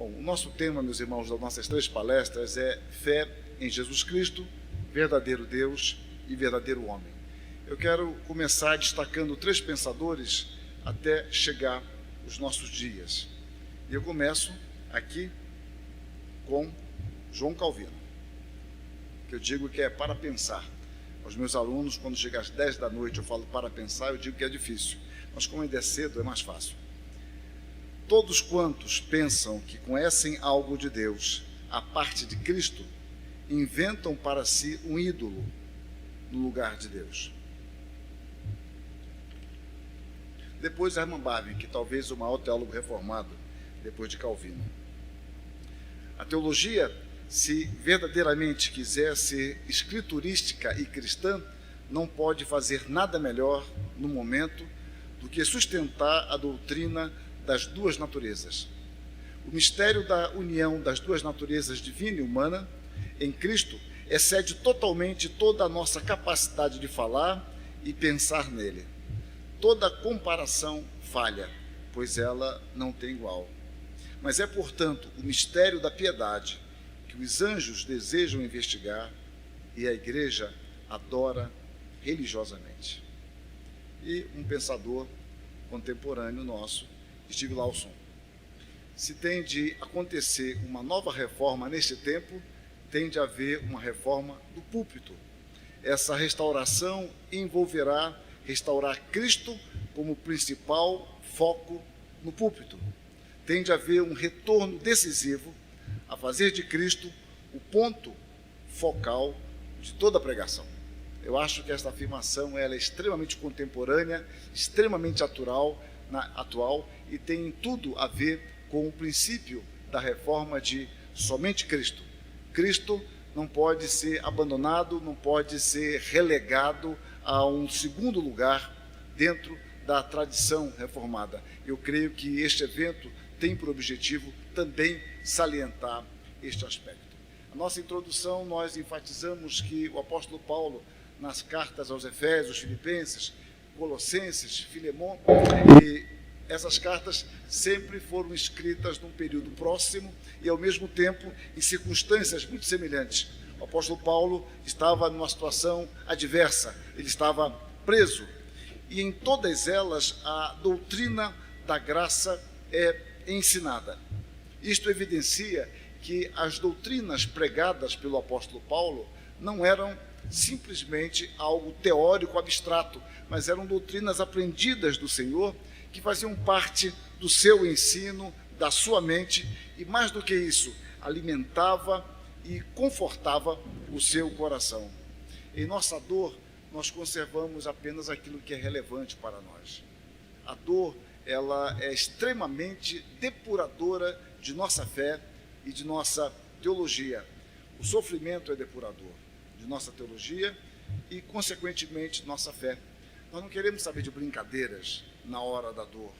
Bom, o nosso tema, meus irmãos, das nossas 3 palestras é fé em Jesus Cristo, verdadeiro Deus e verdadeiro homem. Eu quero começar destacando 3 pensadores até chegar os nossos dias. E eu começo aqui com João Calvino, que eu digo que é para pensar. Aos meus alunos, quando chega às 10 da noite, eu falo para pensar, eu digo que é difícil, mas como ainda é cedo, é mais fácil. Todos quantos pensam que conhecem algo de Deus, a parte de Cristo, inventam para si um ídolo no lugar de Deus. Depois Hermann Bavinck, que talvez o maior teólogo reformado depois de Calvino. A teologia, se verdadeiramente quiser ser escriturística e cristã, não pode fazer nada melhor no momento do que sustentar a doutrina das 2 naturezas. O mistério da união das 2 naturezas divina e humana em Cristo excede totalmente toda a nossa capacidade de falar e pensar nele. Toda comparação falha, pois ela não tem igual. Mas é, portanto, o mistério da piedade que os anjos desejam investigar e a igreja adora religiosamente. E um pensador contemporâneo nosso, Steve Lawson: se tem de acontecer uma nova reforma neste tempo, tem de haver uma reforma do púlpito. Essa restauração envolverá restaurar Cristo como principal foco no púlpito. Tem de haver um retorno decisivo a fazer de Cristo o ponto focal de toda a pregação. Eu acho que esta afirmação ela é extremamente contemporânea, extremamente atual e tem tudo a ver com o princípio da reforma de somente Cristo. Cristo não pode ser abandonado, não pode ser relegado a um segundo lugar dentro da tradição reformada. Eu creio que este evento tem por objetivo também salientar este aspecto. A nossa introdução, nós enfatizamos que o apóstolo Paulo, nas cartas aos Efésios, Filipenses, Colossenses, Filemon, e essas cartas sempre foram escritas num período próximo e, ao mesmo tempo, em circunstâncias muito semelhantes. O apóstolo Paulo estava numa situação adversa, ele estava preso, e em todas elas a doutrina da graça é ensinada. Isto evidencia que as doutrinas pregadas pelo apóstolo Paulo não eram simplesmente algo teórico, abstrato, mas eram doutrinas aprendidas do Senhor, que faziam parte do seu ensino, da sua mente, e mais do que isso, alimentava e confortava o seu coração. Em nossa dor, nós conservamos apenas aquilo que é relevante para nós. A dor, ela é extremamente depuradora de nossa fé e de nossa teologia. O sofrimento é depurador de nossa teologia e, consequentemente, nossa fé. Nós não queremos saber de brincadeiras na hora da dor.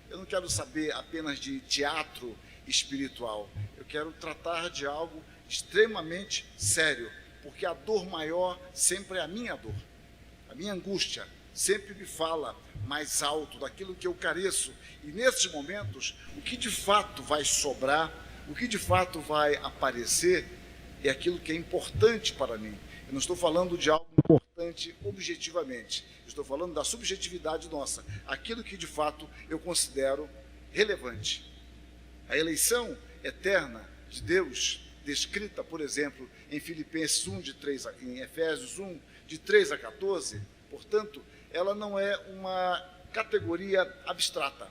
Eu não quero saber apenas de teatro espiritual. Eu quero tratar de algo extremamente sério, porque a dor maior sempre é a minha dor. A minha angústia sempre me fala mais alto daquilo que eu careço. E nesses momentos, o que de fato vai sobrar, o que de fato vai aparecer, é aquilo que é importante para mim. Eu não estou falando de algo importante objetivamente. Estou falando da subjetividade nossa, aquilo que de fato eu considero relevante. A eleição eterna de Deus, descrita, por exemplo, em Filipenses 1, em Efésios 1, de 3 a 14, portanto, ela não é uma categoria abstrata.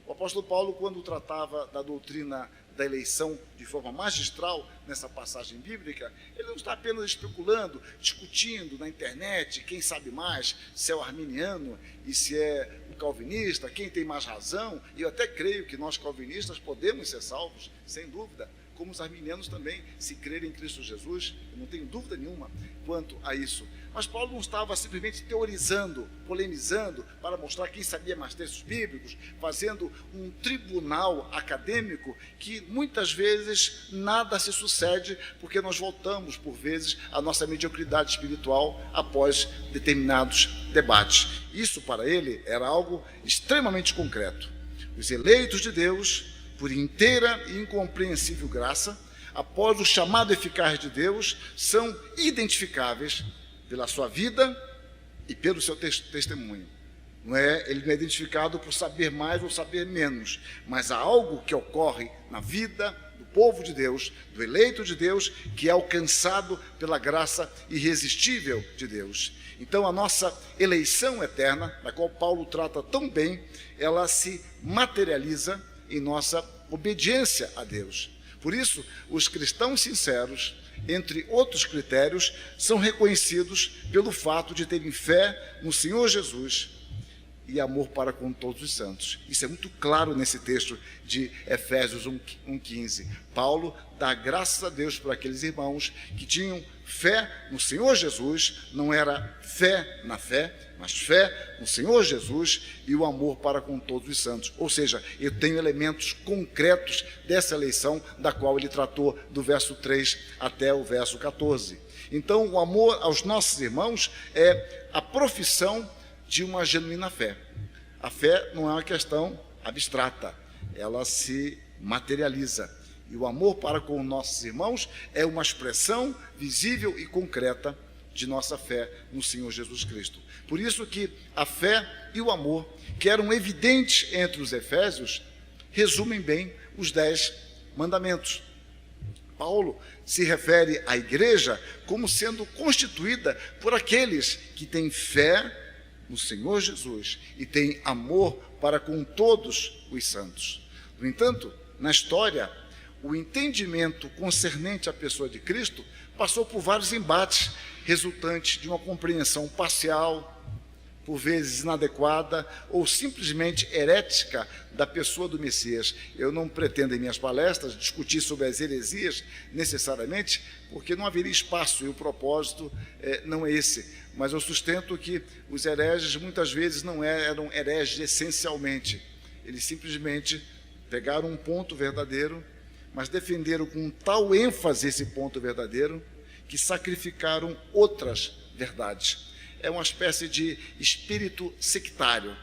O apóstolo Paulo, quando tratava da doutrina da eleição de forma magistral nessa passagem bíblica, ele não está apenas especulando, discutindo na internet quem sabe mais, se é o arminiano e se é o calvinista, quem tem mais razão. E eu até creio que nós calvinistas podemos ser salvos, sem dúvida, como os arminianos também, se crerem em Cristo Jesus. Eu não tenho dúvida nenhuma quanto a isso. Mas Paulo não estava simplesmente teorizando, polemizando, para mostrar quem sabia mais textos bíblicos, fazendo um tribunal acadêmico que muitas vezes nada se sucede, porque nós voltamos, por vezes, à nossa mediocridade espiritual após determinados debates. Isso, para ele, era algo extremamente concreto. Os eleitos de Deus por inteira e incompreensível graça, após o chamado eficaz de Deus, são identificáveis pela sua vida e pelo seu testemunho. Ele não é identificado por saber mais ou saber menos, mas há algo que ocorre na vida do povo de Deus, do eleito de Deus, que é alcançado pela graça irresistível de Deus. Então, a nossa eleição eterna, da qual Paulo trata tão bem, ela se materializa em nossa obediência a Deus. Por isso, os cristãos sinceros, entre outros critérios, são reconhecidos pelo fato de terem fé no Senhor Jesus e amor para com todos os santos. Isso é muito claro nesse texto de Efésios 1:15. Paulo dá graças a Deus por aqueles irmãos que tinham fé no Senhor Jesus, não era fé na fé, mas fé no Senhor Jesus e o amor para com todos os santos. Ou seja, eu tenho elementos concretos dessa eleição, da qual ele tratou do verso 3 até o verso 14. Então, o amor aos nossos irmãos é a profissão de uma genuína fé. A fé não é uma questão abstrata, ela se materializa. E o amor para com nossos irmãos é uma expressão visível e concreta de nossa fé no Senhor Jesus Cristo. Por isso que a fé e o amor, que eram evidentes entre os efésios, resumem bem os 10 mandamentos. Paulo se refere à igreja como sendo constituída por aqueles que têm fé no Senhor Jesus e têm amor para com todos os santos. No entanto, na história, o entendimento concernente à pessoa de Cristo passou por vários embates, resultantes de uma compreensão parcial, por vezes inadequada ou simplesmente herética da pessoa do Messias. Eu não pretendo em minhas palestras discutir sobre as heresias necessariamente, porque não haveria espaço e o propósito não é esse. Mas eu sustento que os hereges muitas vezes não eram hereges essencialmente. Eles simplesmente pegaram um ponto verdadeiro, mas defenderam com tal ênfase esse ponto verdadeiro que sacrificaram outras verdades. É uma espécie de espírito sectário.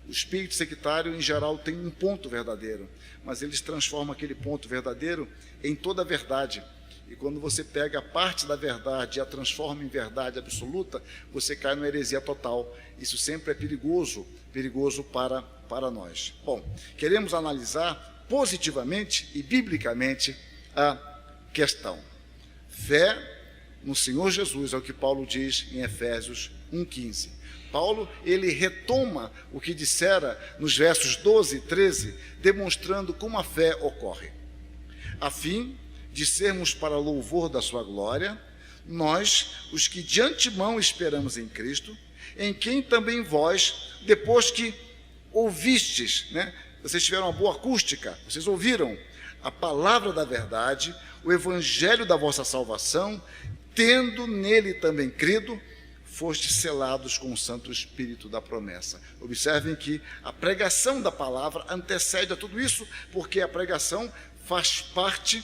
O espírito sectário, em geral, tem um ponto verdadeiro, mas eles transformam aquele ponto verdadeiro em toda a verdade. E quando você pega parte da verdade e a transforma em verdade absoluta, você cai numa heresia total. Isso sempre é perigoso para nós. Bom, queremos analisar positivamente e biblicamente a questão. Fé no Senhor Jesus, é o que Paulo diz em Efésios 1:15. Paulo, ele retoma o que dissera nos versos 12 e 13, demonstrando como a fé ocorre. A fim de sermos para louvor da sua glória, nós, os que de antemão esperamos em Cristo, em quem também vós, depois que ouvistes, vocês tiveram uma boa acústica, vocês ouviram a palavra da verdade, o evangelho da vossa salvação, tendo nele também crido, fostes selados com o Santo Espírito da promessa. Observem que a pregação da palavra antecede a tudo isso, porque a pregação faz parte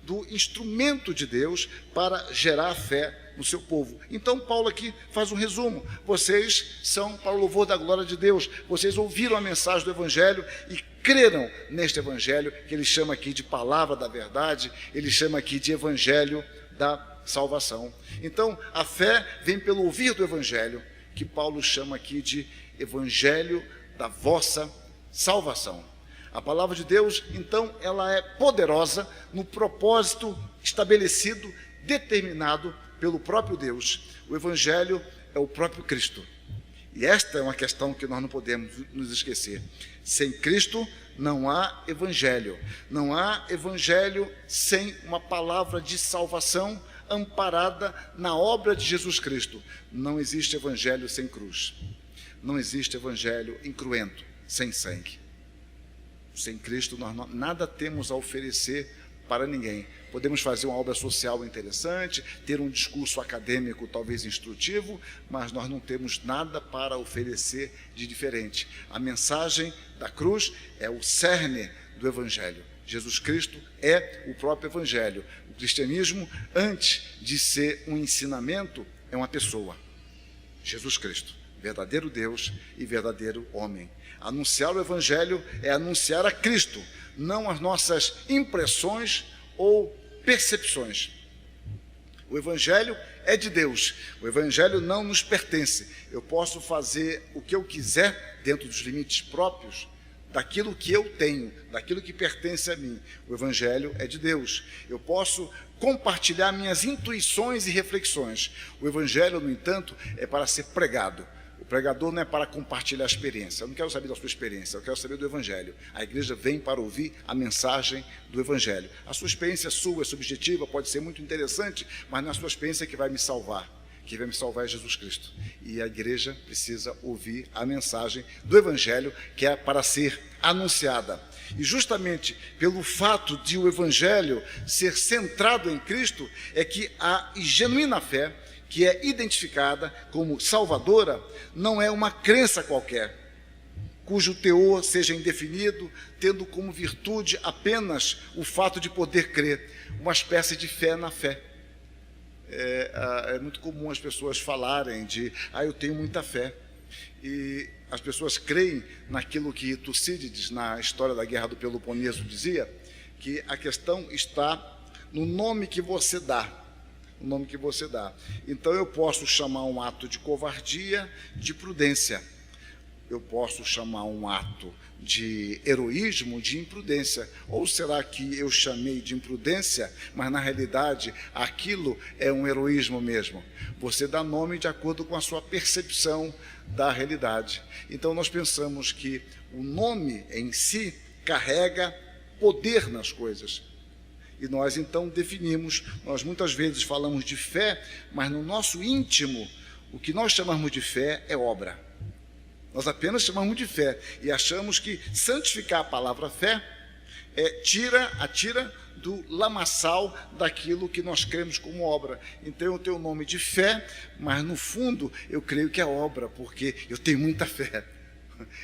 do instrumento de Deus para gerar fé no seu povo. Então, Paulo aqui faz um resumo. Vocês são para o louvor da glória de Deus. Vocês ouviram a mensagem do Evangelho e creram neste Evangelho, que ele chama aqui de palavra da verdade, ele chama aqui de Evangelho da salvação. Então, a fé vem pelo ouvir do Evangelho, que Paulo chama aqui de Evangelho da vossa salvação. A palavra de Deus, então, ela é poderosa no propósito estabelecido, determinado pelo próprio Deus. O Evangelho é o próprio Cristo. E esta é uma questão que nós não podemos nos esquecer. Sem Cristo não há Evangelho. Não há Evangelho sem uma palavra de salvação amparada na obra de Jesus Cristo. Não existe Evangelho sem cruz. Não existe Evangelho incruento, sem sangue. Sem Cristo, nós nada temos a oferecer para ninguém. Podemos fazer uma obra social interessante, ter um discurso acadêmico talvez instrutivo, mas nós não temos nada para oferecer de diferente. A mensagem da cruz é o cerne do Evangelho. Jesus Cristo é o próprio Evangelho. O cristianismo, antes de ser um ensinamento, é uma pessoa. Jesus Cristo, verdadeiro Deus e verdadeiro homem. Anunciar o Evangelho é anunciar a Cristo, não as nossas impressões ou percepções. O Evangelho é de Deus, o Evangelho não nos pertence. Eu posso fazer o que eu quiser dentro dos limites próprios, daquilo que eu tenho, daquilo que pertence a mim. O Evangelho é de Deus. Eu posso compartilhar minhas intuições e reflexões. O Evangelho, no entanto, é para ser pregado. O pregador não é para compartilhar a experiência. Eu não quero saber da sua experiência, eu quero saber do Evangelho. A igreja vem para ouvir a mensagem do Evangelho. A sua experiência sua é subjetiva, pode ser muito interessante, mas não é a sua experiência que vai me salvar. Quem vai me salvar é Jesus Cristo. E a igreja precisa ouvir a mensagem do Evangelho, que é para ser anunciada. E justamente pelo fato de o Evangelho ser centrado em Cristo, é que a genuína fé, que é identificada como salvadora, não é uma crença qualquer, cujo teor seja indefinido, tendo como virtude apenas o fato de poder crer, uma espécie de fé na fé. É muito comum as pessoas falarem de, eu tenho muita fé, e as pessoas creem naquilo que Tucídides, na história da Guerra do Peloponeso, dizia, que a questão está no nome que você dá, o nome que você dá. Então eu posso chamar um ato de covardia de prudência, eu posso chamar um ato de heroísmo de imprudência, ou será que eu chamei de imprudência, mas na realidade aquilo é um heroísmo mesmo? Você dá nome de acordo com a sua percepção da realidade. Então nós pensamos que o nome em si carrega poder nas coisas. E nós então definimos, nós muitas vezes falamos de fé, mas no nosso íntimo, o que nós chamamos de fé é obra. Nós apenas chamamos de fé e achamos que santificar a palavra fé atira do lamaçal daquilo que nós cremos como obra. Então eu tenho o nome de fé, mas no fundo eu creio que é obra, porque eu tenho muita fé.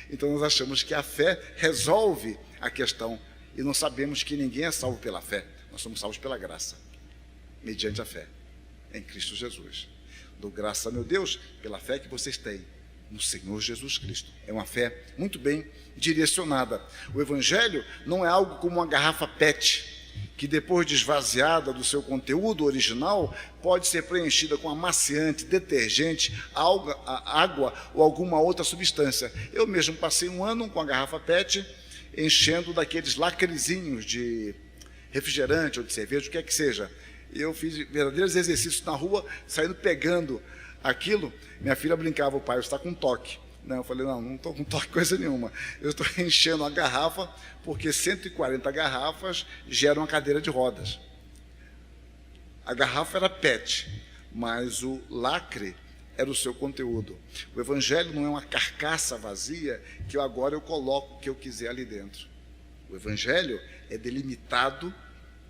Então nós achamos que a fé resolve a questão e não sabemos que ninguém é salvo pela fé. Nós somos salvos pela graça, mediante a fé em Cristo Jesus. Dou graças a meu Deus pela fé que vocês têm no Senhor Jesus Cristo. É uma fé muito bem direcionada. O Evangelho não é algo como uma garrafa PET, que depois de esvaziada do seu conteúdo original, pode ser preenchida com amaciante, detergente, água ou alguma outra substância. Eu mesmo passei um ano com a garrafa PET, enchendo daqueles lacrezinhos de refrigerante ou de cerveja, o que é que seja. Eu fiz verdadeiros exercícios na rua, saindo pegando aquilo. Minha filha brincava, o pai, você está com toque. Não, eu falei, não estou com toque coisa nenhuma. Eu estou enchendo a garrafa, porque 140 garrafas geram uma cadeira de rodas. A garrafa era PET, mas o lacre era o seu conteúdo. O Evangelho não é uma carcaça vazia que agora eu coloco o que eu quiser ali dentro. O Evangelho é delimitado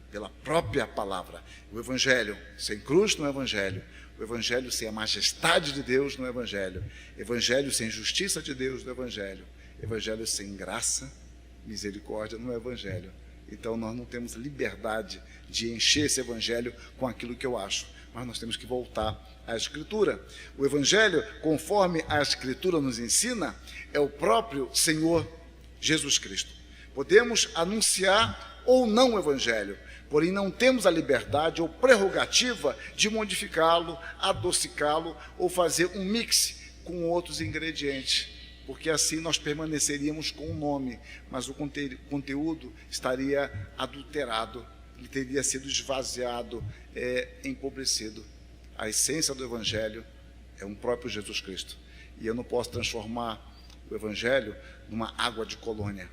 pela própria palavra. O Evangelho sem cruz não é Evangelho. O Evangelho sem a majestade de Deus não é Evangelho. Evangelho sem justiça de Deus não é Evangelho. Evangelho sem graça, misericórdia não é Evangelho. Então nós não temos liberdade de encher esse Evangelho com aquilo que eu acho, mas nós temos que voltar à Escritura. O Evangelho, conforme a Escritura nos ensina, é o próprio Senhor Jesus Cristo. Podemos anunciar ou não o Evangelho, porém não temos a liberdade ou prerrogativa de modificá-lo, adocicá-lo ou fazer um mix com outros ingredientes, porque assim nós permaneceríamos com o nome, mas o conteúdo estaria adulterado, ele teria sido esvaziado, empobrecido. A essência do Evangelho é um próprio Jesus Cristo, e eu não posso transformar o Evangelho numa água de colônia.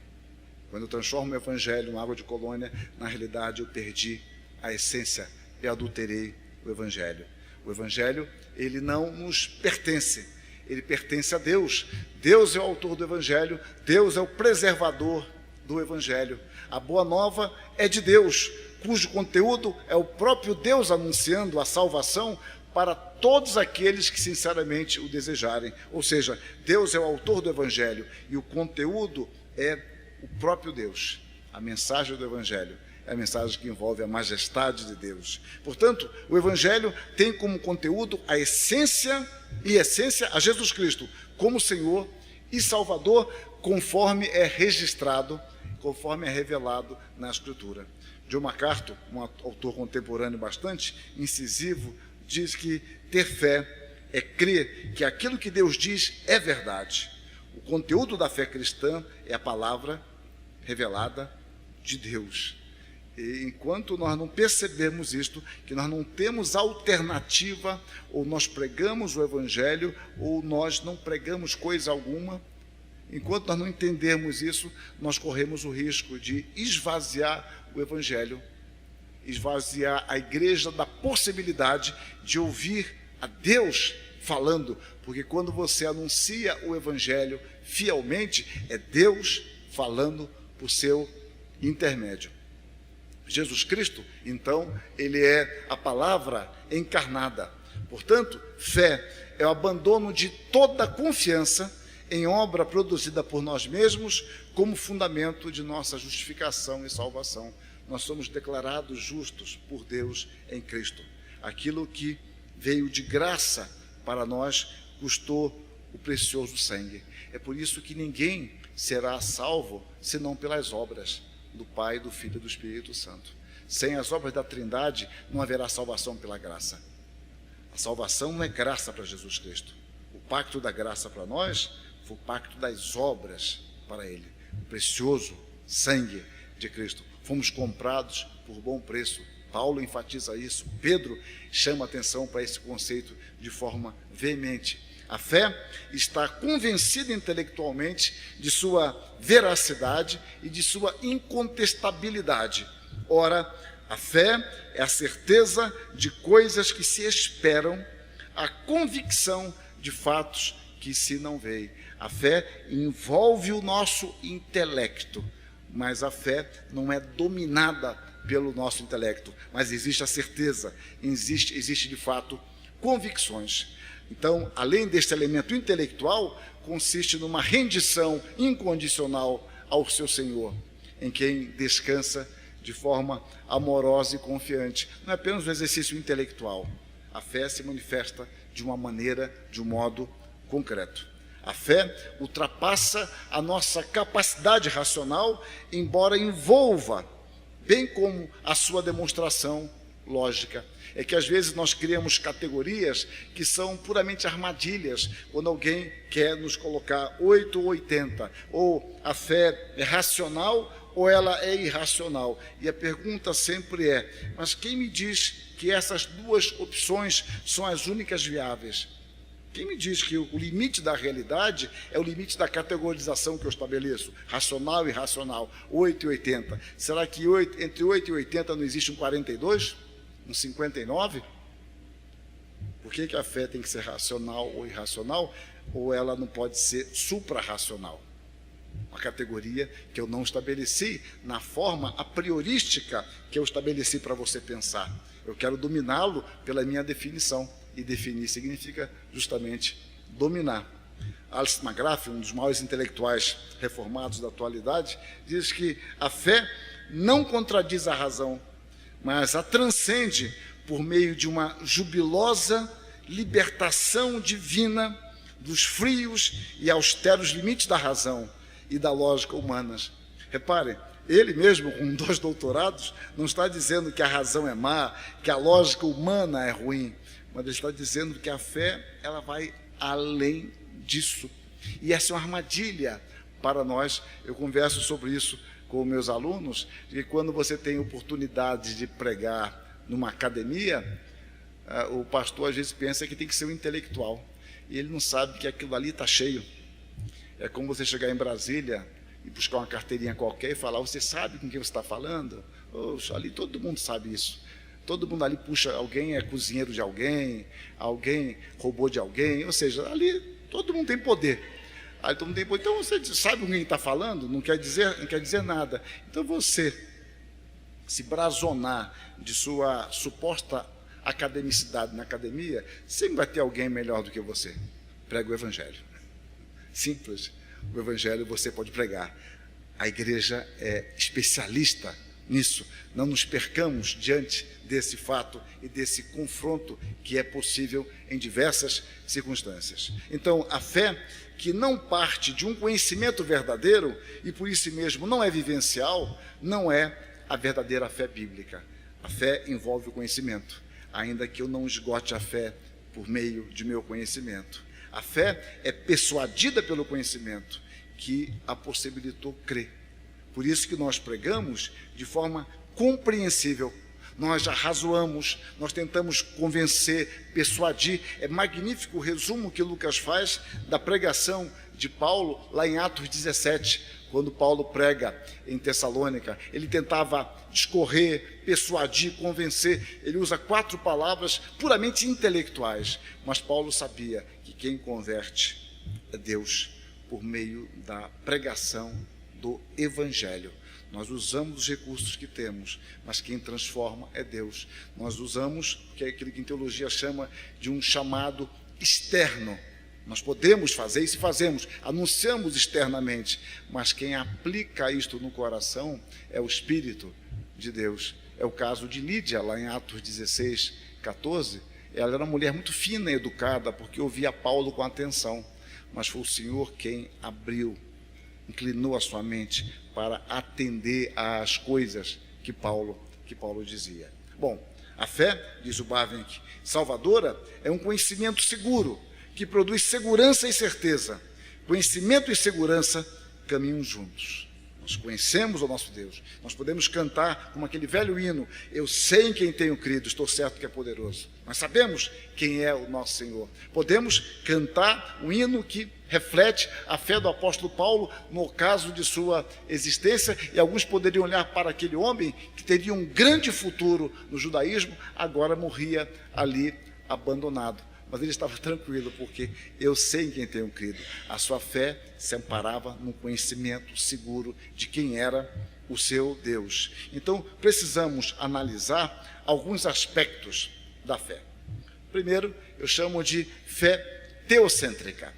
Quando eu transformo o Evangelho em água de colônia, na realidade eu perdi a essência e adulterei o Evangelho. O Evangelho, ele não nos pertence, ele pertence a Deus. Deus é o autor do Evangelho, Deus é o preservador do Evangelho. A boa nova é de Deus, cujo conteúdo é o próprio Deus anunciando a salvação para todos aqueles que sinceramente o desejarem. Ou seja, Deus é o autor do Evangelho e o conteúdo é o próprio Deus. A mensagem do Evangelho é a mensagem que envolve a majestade de Deus. Portanto, o Evangelho tem como conteúdo a essência a Jesus Cristo como Senhor e Salvador, conforme é registrado, conforme é revelado na Escritura. John MacArthur, um autor contemporâneo bastante incisivo, diz que ter fé é crer que aquilo que Deus diz é verdade. O conteúdo da fé cristã é a palavra revelada de Deus. E enquanto nós não percebermos isto, que nós não temos alternativa, ou nós pregamos o Evangelho, ou nós não pregamos coisa alguma, enquanto nós não entendermos isso, nós corremos o risco de esvaziar o Evangelho, esvaziar a igreja da possibilidade de ouvir a Deus falando, porque quando você anuncia o Evangelho fielmente, é Deus falando por seu intermédio. Jesus Cristo, então, ele é a palavra encarnada. Portanto, fé é o abandono de toda confiança em obra produzida por nós mesmos como fundamento de nossa justificação e salvação. Nós somos declarados justos por Deus em Cristo. Aquilo que veio de graça para nós custou o precioso sangue. É por isso que ninguém será salvo senão pelas obras do Pai, do Filho e do Espírito Santo. Sem as obras da Trindade não haverá salvação pela graça. A salvação não é graça para Jesus Cristo. O pacto da graça para nós foi o pacto das obras para Ele. O precioso sangue de Cristo. Fomos comprados por bom preço. Paulo enfatiza isso. Pedro chama atenção para esse conceito de forma veemente. A fé está convencida intelectualmente de sua veracidade e de sua incontestabilidade. Ora, a fé é a certeza de coisas que se esperam, a convicção de fatos que se não veem. A fé envolve o nosso intelecto, mas a fé não é dominada pelo nosso intelecto, mas existe a certeza, existe de fato convicções. Então, além deste elemento intelectual, consiste numa rendição incondicional ao seu Senhor, em quem descansa de forma amorosa e confiante. Não é apenas um exercício intelectual. A fé se manifesta de uma maneira, de um modo concreto. A fé ultrapassa a nossa capacidade racional, embora envolva, bem como a sua demonstração lógica. É que às vezes nós criamos categorias que são puramente armadilhas, quando alguém quer nos colocar 8 ou 80, ou a fé é racional ou ela é irracional. E a pergunta sempre é, mas quem me diz que essas duas opções são as únicas viáveis? Quem me diz que o limite da realidade é o limite da categorização que eu estabeleço? Racional e irracional, 8 e 80. Será que entre 8 e 80 não existe um 42? Um 59? Por que a fé tem que ser racional ou irracional? Ou ela não pode ser suprarracional? Uma categoria que eu não estabeleci na forma a priorística que eu estabeleci para você pensar. Eu quero dominá-lo pela minha definição. E definir significa justamente dominar. Alice McGrath, um dos maiores intelectuais reformados da atualidade, diz que a fé não contradiz a razão, mas a transcende por meio de uma jubilosa libertação divina dos frios e austeros limites da razão e da lógica humanas. Reparem, ele mesmo, com 2 doutorados, não está dizendo que a razão é má, que a lógica humana é ruim, mas ele está dizendo que a fé, ela vai além disso. E essa é uma armadilha para nós. Eu converso sobre isso com meus alunos, que quando você tem oportunidade de pregar numa academia, o pastor às vezes pensa que tem que ser um intelectual, e ele não sabe que aquilo ali está cheio. É como você chegar em Brasília e buscar uma carteirinha qualquer e falar, você sabe com quem você está falando? Oxa, ali todo mundo sabe isso. Todo mundo ali puxa, alguém é cozinheiro de alguém roubou de alguém, ou seja, ali todo mundo tem poder. Aí todo mundo tem poder. Então você sabe com quem está falando? Não quer dizer nada. Então você se brazonar de sua suposta academicidade na academia, sempre vai ter alguém melhor do que você. Prega o Evangelho. Simples. O Evangelho você pode pregar. A igreja é especialista nisso, não nos percamos diante desse fato e desse confronto que é possível em diversas circunstâncias. Então, a fé que não parte de um conhecimento verdadeiro e por isso mesmo não é vivencial, não é a verdadeira fé bíblica. A fé envolve o conhecimento, ainda que eu não esgote a fé por meio de meu conhecimento. A fé é persuadida pelo conhecimento que a possibilitou crer. Por isso que nós pregamos de forma compreensível. Nós arrazoamos, nós tentamos convencer, persuadir. É magnífico o resumo que Lucas faz da pregação de Paulo lá em Atos 17, quando Paulo prega em Tessalônica. Ele tentava discorrer, persuadir, convencer. Ele usa 4 palavras puramente intelectuais, mas Paulo sabia que quem converte é Deus por meio da pregação do Evangelho. Nós usamos os recursos que temos, mas quem transforma é Deus. Nós usamos o que é aquilo que em teologia chama de um chamado externo. Nós podemos fazer isso e fazemos, anunciamos externamente, mas quem aplica isto no coração é o Espírito de Deus. É o caso de Lídia, lá em Atos 16, 14. Ela era uma mulher muito fina e educada, porque ouvia Paulo com atenção, mas foi o Senhor quem abriu, inclinou a sua mente para atender às coisas que Paulo dizia. Bom, a fé, diz o Bavinck, salvadora, é um conhecimento seguro, que produz segurança e certeza. Conhecimento e segurança caminham juntos. Nós conhecemos o nosso Deus. Nós podemos cantar como aquele velho hino: eu sei em quem tenho crido, estou certo que é poderoso. Nós sabemos quem é o nosso Senhor. Podemos cantar um hino que reflete a fé do apóstolo Paulo no caso de sua existência, e alguns poderiam olhar para aquele homem que teria um grande futuro no judaísmo, agora morria ali abandonado. Mas ele estava tranquilo, porque eu sei em quem tenho crido. A sua fé se amparava no conhecimento seguro de quem era o seu Deus. Então, precisamos analisar alguns aspectos da fé. Primeiro, eu chamo de fé teocêntrica.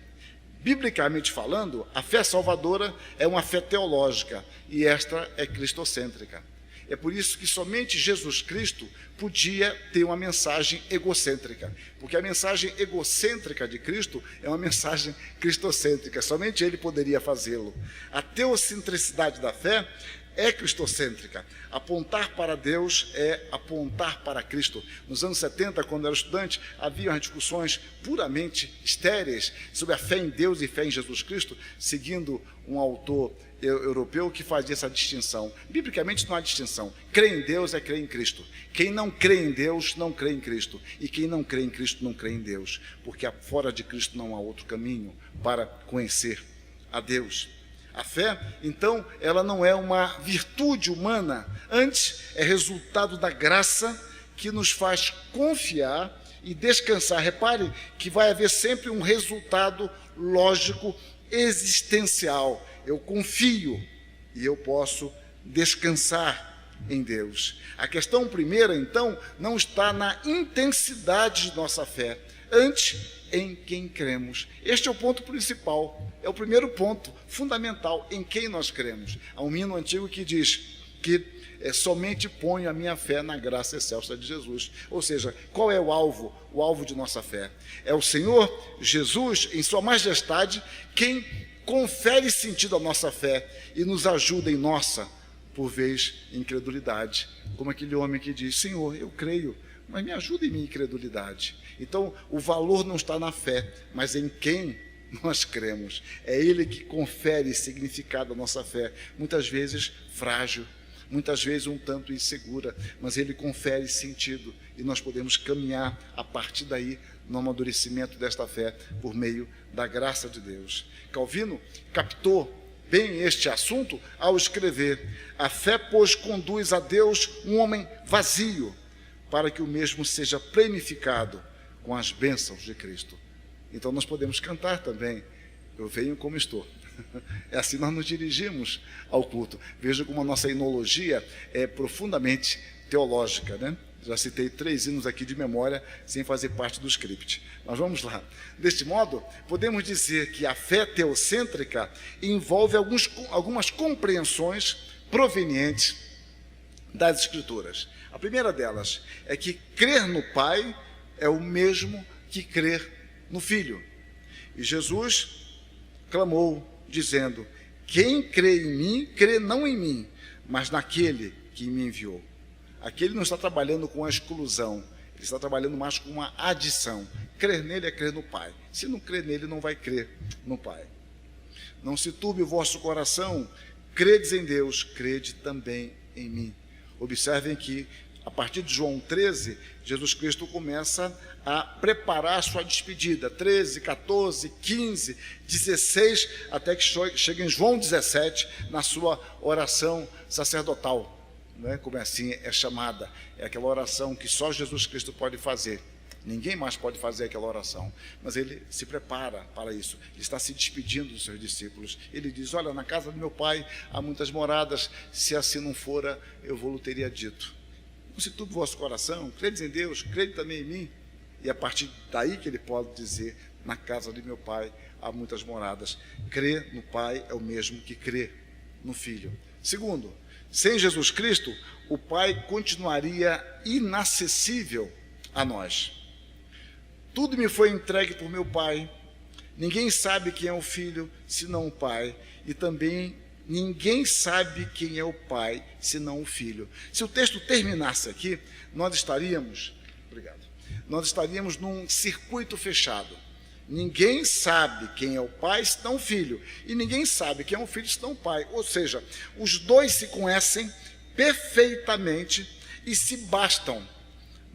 Biblicamente falando, a fé salvadora é uma fé teológica, e esta é cristocêntrica. É por isso que somente Jesus Cristo podia ter uma mensagem egocêntrica, porque a mensagem egocêntrica de Cristo é uma mensagem cristocêntrica, somente Ele poderia fazê-lo. A teocentricidade da fé é cristocêntrica. Apontar para Deus é apontar para Cristo. Nos anos 70, quando eu era estudante, havia discussões puramente estéreis sobre a fé em Deus e fé em Jesus Cristo, seguindo um autor europeu que fazia essa distinção. Biblicamente não há distinção. Crer em Deus é crer em Cristo. Quem não crê em Deus não crê em Cristo. E quem não crê em Cristo não crê em Deus. Porque fora de Cristo não há outro caminho para conhecer a Deus. A fé, então, ela não é uma virtude humana, antes é resultado da graça que nos faz confiar e descansar. Repare que vai haver sempre um resultado lógico, existencial. Eu confio e eu posso descansar em Deus. A questão primeira, então, não está na intensidade de nossa fé, antes em quem cremos. Este é o ponto principal, é o primeiro ponto fundamental, em quem nós cremos. Há um hino antigo que diz que somente ponho a minha fé na graça excelsa de Jesus. Ou seja, qual é o alvo? O alvo de nossa fé é o Senhor Jesus, em sua majestade, quem confere sentido à nossa fé e nos ajuda em nossa, por vez, incredulidade. Como aquele homem que diz: Senhor, eu creio, mas me ajuda em minha incredulidade. Então, o valor não está na fé, mas em quem nós cremos. É Ele que confere significado à nossa fé, muitas vezes frágil, muitas vezes um tanto insegura, mas Ele confere sentido e nós podemos caminhar a partir daí no amadurecimento desta fé por meio da graça de Deus. Calvino captou bem este assunto ao escrever: a fé, pois, conduz a Deus um homem vazio, para que o mesmo seja plenificado com as bênçãos de Cristo. Então nós podemos cantar também: eu venho como estou. É assim nós nos dirigimos ao culto. Veja como a nossa enologia é profundamente teológica, né? Já citei 3 hinos aqui de memória, sem fazer parte do script. Mas vamos lá. Deste modo, podemos dizer que a fé teocêntrica envolve algumas compreensões provenientes das Escrituras. A primeira delas é que crer no Pai é o mesmo que crer no Filho. E Jesus clamou, dizendo: quem crê em mim, crê não em mim, mas naquele que me enviou. Aqui ele não está trabalhando com a exclusão, ele está trabalhando mais com uma adição. Crer nele é crer no Pai. Se não crer nele, não vai crer no Pai. Não se turbe o vosso coração, credes em Deus, crede também em mim. Observem que, a partir de João 13, Jesus Cristo começa a preparar a sua despedida. 13, 14, 15, 16, até que chega em João 17, na sua oração sacerdotal. Né? Como assim é chamada? É aquela oração que só Jesus Cristo pode fazer. Ninguém mais pode fazer aquela oração, mas ele se prepara para isso. Ele está se despedindo dos seus discípulos. Ele diz: olha, na casa do meu pai há muitas moradas, se assim não fora, eu vou-lhe teria dito. Não se turbe o vosso coração, credes em Deus, crede também em mim. E a partir daí que ele pode dizer: na casa de meu pai há muitas moradas. Crer no Pai é o mesmo que crer no Filho. Segundo, sem Jesus Cristo, o Pai continuaria inacessível a nós. Tudo me foi entregue por meu Pai. Ninguém sabe quem é o Filho, senão o Pai. E também ninguém sabe quem é o Pai, senão o Filho. Se o texto terminasse aqui, nós estaríamos num circuito fechado. Ninguém sabe quem é o Pai, senão o Filho. E ninguém sabe quem é o Filho, senão o Pai. Ou seja, os dois se conhecem perfeitamente e se bastam.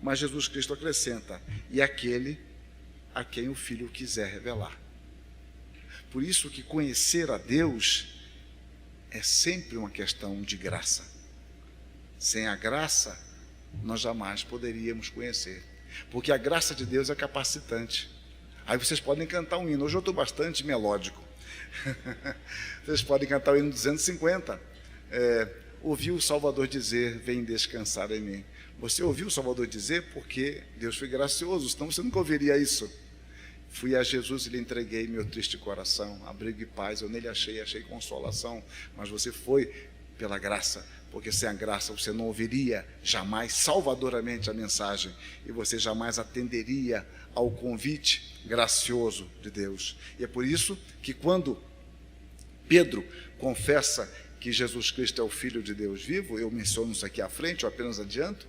Mas Jesus Cristo acrescenta: e aquele a quem o Filho quiser revelar. Por isso que conhecer a Deus é sempre uma questão de graça. Sem a graça, nós jamais poderíamos conhecer, porque a graça de Deus é capacitante. Aí vocês podem cantar um hino. Hoje eu estou bastante melódico. Vocês podem cantar o hino 250. Ouviu o Salvador dizer: vem descansar em mim. Você ouviu o Salvador dizer porque Deus foi gracioso, senão você nunca ouviria isso. Fui a Jesus e lhe entreguei meu triste coração, abrigo e paz, eu nele achei consolação. Mas você foi pela graça, porque sem a graça você não ouviria jamais salvadoramente a mensagem, e você jamais atenderia ao convite gracioso de Deus. E é por isso que quando Pedro confessa que Jesus Cristo é o Filho de Deus vivo, eu menciono isso aqui à frente, eu apenas adianto,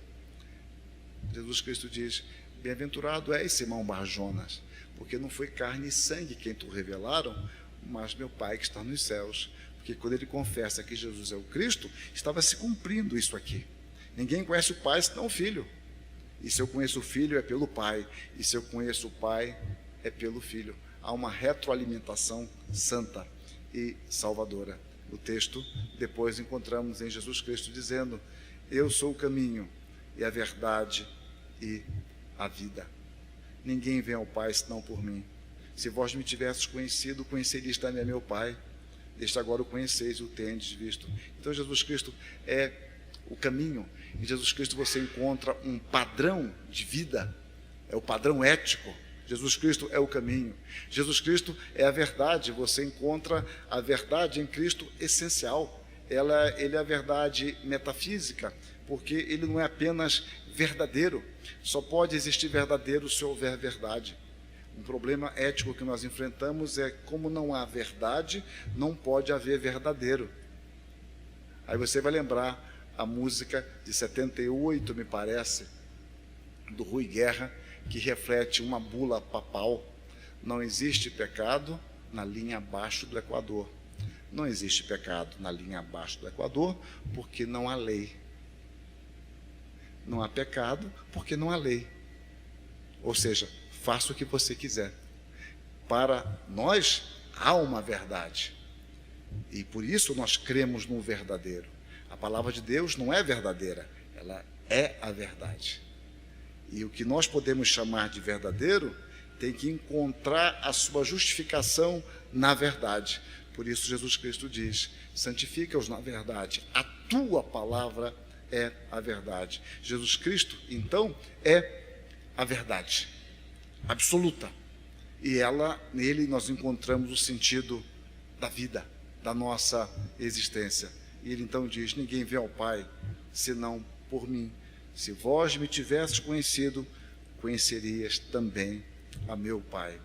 Jesus Cristo diz: bem-aventurado és, Simão Bar-Jonas, porque não foi carne e sangue quem te revelaram, mas meu Pai que está nos céus. Porque quando ele confessa que Jesus é o Cristo, estava se cumprindo isso aqui. Ninguém conhece o Pai senão o Filho. E se eu conheço o Filho é pelo Pai, e se eu conheço o Pai é pelo Filho. Há uma retroalimentação santa e salvadora. O texto depois encontramos em Jesus Cristo dizendo: eu sou o caminho e a verdade e a vida. Ninguém vem ao Pai senão por mim. Se vós me tivesses conhecido, conhecerias também meu Pai. Este agora o conheceis e o tendes visto. Então Jesus Cristo é o caminho. Em Jesus Cristo você encontra um padrão de vida, é o padrão ético. Jesus Cristo é o caminho. Jesus Cristo é a verdade. Você encontra a verdade em Cristo essencial. Ele é a verdade metafísica, porque ele não é apenas verdadeiro. Só pode existir verdadeiro se houver verdade. Um problema ético que nós enfrentamos é: como não há verdade, não pode haver verdadeiro. Aí você vai lembrar a música de 78, me parece, do Rui Guerra, que reflete uma bula papal: não existe pecado na linha abaixo do Equador. Não existe pecado na linha abaixo do Equador porque não há lei. Não há pecado porque não há lei. Ou seja, faça o que você quiser. Para nós, há uma verdade. E por isso nós cremos no verdadeiro. A palavra de Deus não é verdadeira, ela é a verdade. E o que nós podemos chamar de verdadeiro tem que encontrar a sua justificação na verdade. Por isso Jesus Cristo diz: santifica-os na verdade, a tua palavra é a verdade. Jesus Cristo, então, é a verdade absoluta. E nele nós encontramos o sentido da vida, da nossa existência. E ele então diz: ninguém vê ao Pai senão por mim. Se vós me tivesses conhecido, conhecerias também a meu Pai.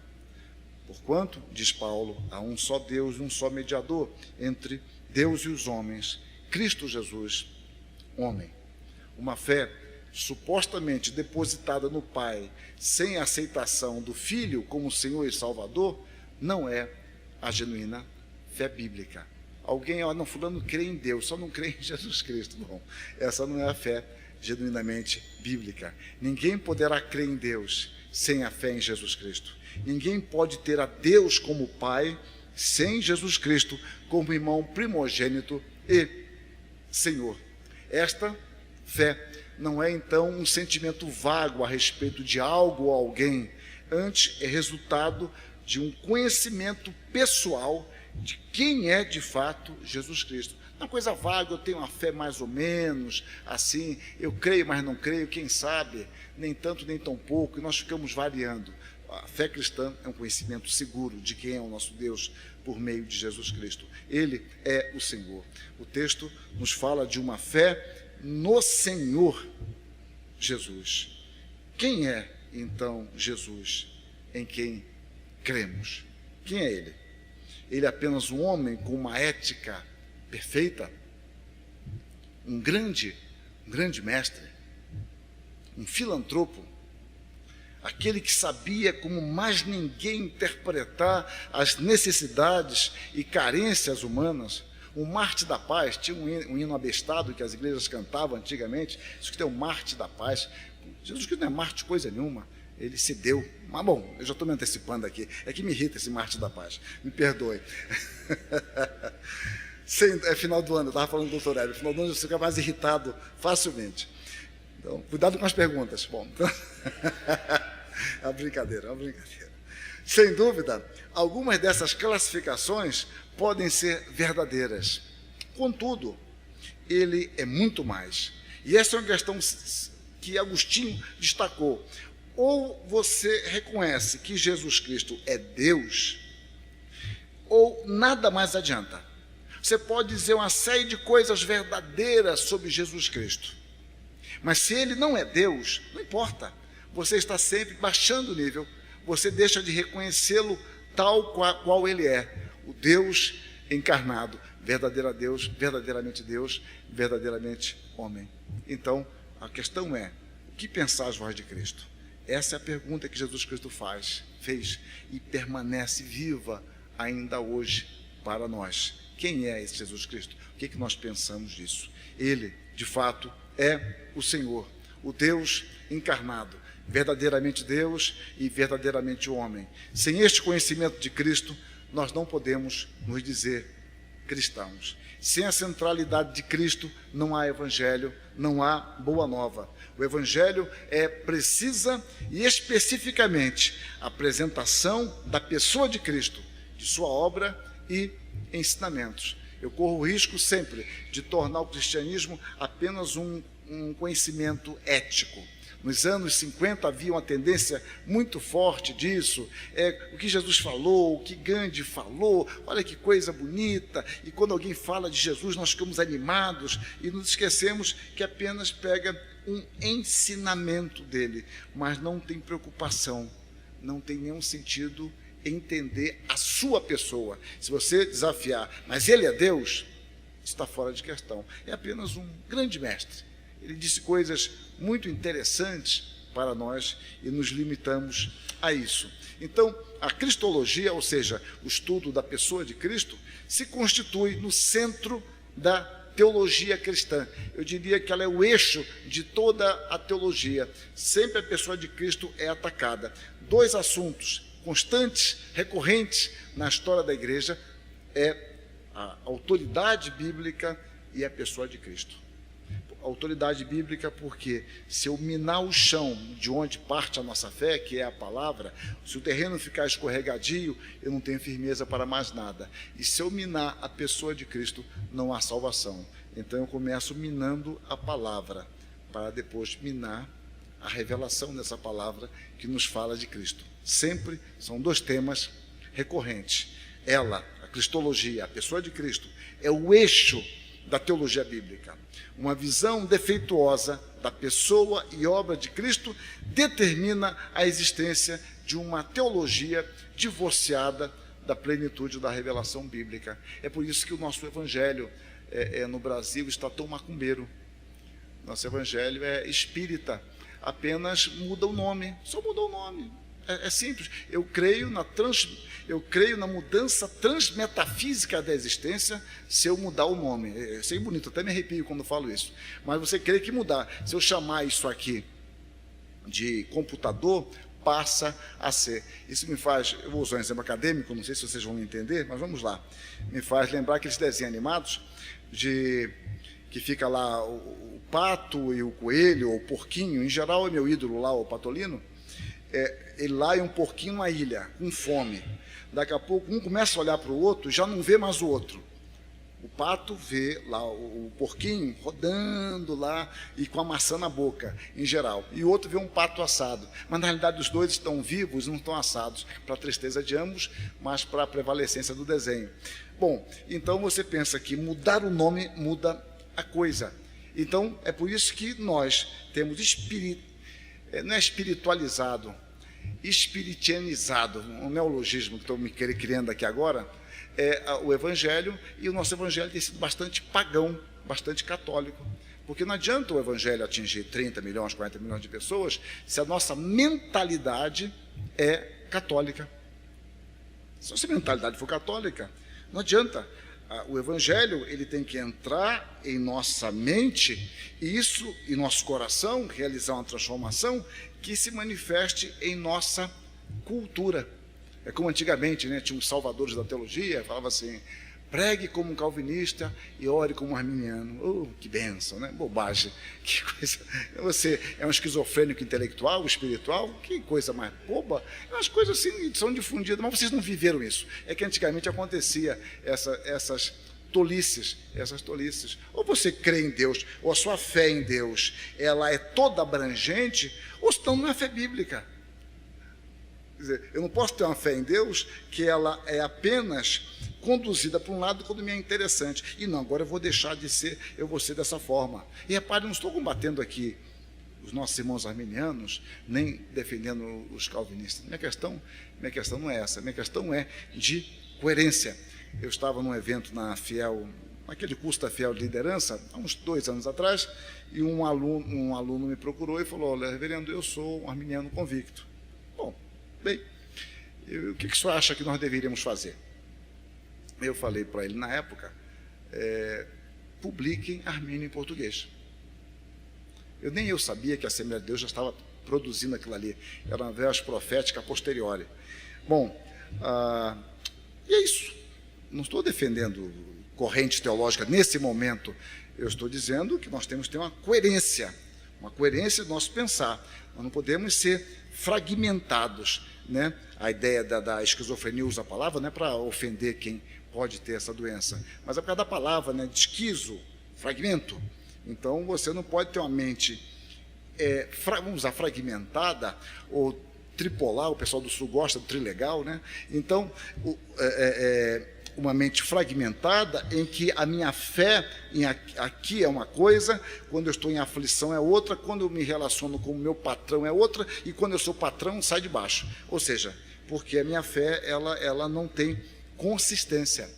Porquanto, diz Paulo, há um só Deus e um só mediador entre Deus e os homens, Cristo Jesus, homem. Uma fé supostamente depositada no Pai, sem aceitação do Filho como Senhor e Salvador, não é a genuína fé bíblica. Alguém, não, fulano crê em Deus, só não crê em Jesus Cristo. Bom, essa não é a fé genuinamente bíblica. Ninguém poderá crer em Deus sem a fé em Jesus Cristo. Ninguém pode ter a Deus como Pai sem Jesus Cristo como irmão primogênito e Senhor. Esta fé não é, então, um sentimento vago a respeito de algo ou alguém, antes é resultado de um conhecimento pessoal de quem é, de fato, Jesus Cristo. Não é uma coisa vaga, eu tenho uma fé mais ou menos, assim, eu creio, mas não creio, quem sabe, nem tanto, nem tão pouco, e nós ficamos variando. A fé cristã é um conhecimento seguro de quem é o nosso Deus por meio de Jesus Cristo. Ele é o Senhor. O texto nos fala de uma fé no Senhor Jesus. Quem é, então, Jesus em quem cremos? Quem é Ele? Ele é apenas um homem com uma ética perfeita? Um grande mestre? Um filantropo? Aquele que sabia como mais ninguém interpretar as necessidades e carências humanas? Um Marte da Paz, tinha um hino abestado que as igrejas cantavam antigamente, isso que tem o Marte da Paz. Jesus Cristo não é Marte coisa nenhuma, ele se deu. Mas bom, eu já estou me antecipando aqui, é que me irrita esse Marte da Paz, me perdoe. É final do ano, eu estava falando do doutor Hélio, final do ano eu fico mais irritado facilmente. Então, cuidado com as perguntas. Bom, então... é uma brincadeira. Sem dúvida, algumas dessas classificações podem ser verdadeiras. Contudo, ele é muito mais. E essa é uma questão que Agostinho destacou. Ou você reconhece que Jesus Cristo é Deus, ou nada mais adianta. Você pode dizer uma série de coisas verdadeiras sobre Jesus Cristo, mas se ele não é Deus, não importa. Você está sempre baixando o nível, você deixa de reconhecê-lo tal qual ele é, o Deus encarnado, verdadeiramente Deus, verdadeiramente homem. Então, a questão é, o que pensais vós de Cristo? Essa é a pergunta que Jesus Cristo fez e permanece viva ainda hoje para nós. Quem é esse Jesus Cristo? O que nós pensamos disso? Ele, de fato, é o Senhor, o Deus encarnado, verdadeiramente Deus e verdadeiramente homem. Sem este conhecimento de Cristo, nós não podemos nos dizer cristãos. Sem a centralidade de Cristo, não há evangelho, não há boa nova. O evangelho é precisa e especificamente a apresentação da pessoa de Cristo, de sua obra e ensinamentos. Eu corro o risco sempre de tornar o cristianismo apenas um conhecimento ético. Nos anos 50 havia uma tendência muito forte disso, o que Jesus falou, o que Gandhi falou, olha que coisa bonita, e quando alguém fala de Jesus nós ficamos animados e nos esquecemos que apenas pega um ensinamento dele, mas não tem preocupação, não tem nenhum sentido entender a sua pessoa. Se você desafiar, mas ele é Deus, está fora de questão, é apenas um grande mestre. Ele disse coisas muito interessantes para nós e nos limitamos a isso. Então, a cristologia, ou seja, o estudo da pessoa de Cristo, se constitui no centro da teologia cristã. Eu diria que ela é o eixo de toda a teologia. Sempre a pessoa de Cristo é atacada. Dois assuntos constantes, recorrentes na história da igreja é a autoridade bíblica e a pessoa de Cristo. Autoridade bíblica porque se eu minar o chão de onde parte a nossa fé, que é a palavra, se o terreno ficar escorregadio, eu não tenho firmeza para mais nada. E se eu minar a pessoa de Cristo, não há salvação. Então eu começo minando a palavra, para depois minar a revelação dessa palavra que nos fala de Cristo. Sempre são dois temas recorrentes. Ela, a cristologia, a pessoa de Cristo, é o eixo da teologia bíblica. Uma visão defeituosa da pessoa e obra de Cristo determina a existência de uma teologia divorciada da plenitude da revelação bíblica. É por isso que o nosso evangelho no Brasil está tão macumbeiro. Nosso evangelho é espírita, apenas muda o nome, só mudou o nome. É simples. Eu creio na mudança transmetafísica da existência se eu mudar o nome. É bem bonito, até me arrepio quando falo isso. Mas você crê que mudar. Se eu chamar isso aqui de computador, passa a ser. Isso me faz, eu vou usar um exemplo acadêmico, não sei se vocês vão me entender, mas vamos lá. Me faz lembrar aqueles desenhos animados que fica lá o pato e o coelho, ou o porquinho, em geral é meu ídolo lá, o Patolino. Ele lá é um porquinho numa ilha, com fome. Daqui a pouco um começa a olhar para o outro e já não vê mais o outro. O pato vê lá o porquinho rodando lá e com a maçã na boca, em geral. E o outro vê um pato assado. Mas na realidade os dois estão vivos, não estão assados, para a tristeza de ambos, mas para a prevalecência do desenho. Bom, então você pensa que mudar o nome muda a coisa. Então é por isso que nós temos não é espiritualizado, espiritianizado, um neologismo que estou me criando aqui agora, o evangelho, e o nosso evangelho tem sido bastante pagão, bastante católico, porque não adianta o evangelho atingir 30 milhões, 40 milhões de pessoas, se a nossa mentalidade é católica. Se a nossa mentalidade for católica, não adianta. O evangelho, ele tem que entrar em nossa mente, e isso, em nosso coração, realizar uma transformação que se manifeste em nossa cultura. É como antigamente, né, tinha uns salvadores da teologia, falava assim: pregue como um calvinista e ore como um arminiano. Oh, que bênção, né? Bobagem. Que coisa. Você é um esquizofrênico intelectual, espiritual? Que coisa mais boba. As coisas assim são difundidas, mas vocês não viveram isso. É que antigamente acontecia essas tolices. Ou você crê em Deus, ou a sua fé em Deus, ela é toda abrangente, ou senão não é fé bíblica. Quer dizer, eu não posso ter uma fé em Deus que ela é apenas conduzida para um lado quando me é interessante. E não, agora eu vou deixar de ser, eu vou ser dessa forma. E repare, não estou combatendo aqui os nossos irmãos arminianos, nem defendendo os calvinistas. Minha questão não é essa, minha questão é de coerência. Eu estava num evento na Fiel, naquele curso da Fiel de Liderança, há uns 2 anos atrás, e um aluno me procurou e falou: olha, reverendo, eu sou um arminiano convicto. Bom, bem, o que o senhor acha que nós deveríamos fazer? Eu falei para ele na época: publiquem Armínio em português. Nem eu sabia que a Assembleia de Deus já estava produzindo aquilo ali. Era uma voz profética a posteriori. Bom, e é isso. Não estou defendendo corrente teológica nesse momento. Eu estou dizendo que nós temos que ter uma coerência do nosso pensar. Nós não podemos ser fragmentados, né? A ideia da esquizofrenia usa a palavra, não é para ofender quem pode ter essa doença, mas é por causa da palavra, né? De esquizo, fragmento. Então você não pode ter uma mente, vamos usar fragmentada ou tripolar, o pessoal do Sul gosta do trilegal, né? Então, uma mente fragmentada em que a minha fé aqui é uma coisa, quando eu estou em aflição é outra, quando eu me relaciono com o meu patrão é outra, e quando eu sou patrão sai de baixo. Ou seja, porque a minha fé ela não tem consistência.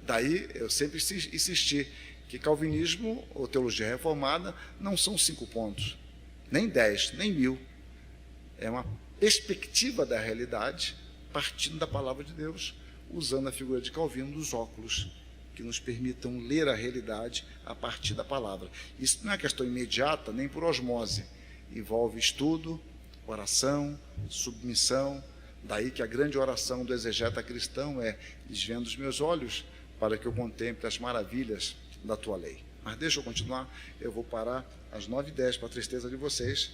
Daí eu sempre insisti que calvinismo ou teologia reformada não são 5 pontos, nem 10, nem 1000. É uma perspectiva da realidade, partindo da palavra de Deus, usando a figura de Calvino dos óculos, que nos permitam ler a realidade a partir da palavra. Isso não é questão imediata, nem por osmose. Envolve estudo, oração, submissão. Daí que a grande oração do exegeta cristão é: desvenda os meus olhos para que eu contemple as maravilhas da tua lei. Mas deixa eu continuar, eu vou parar às 9h10, para a tristeza de vocês,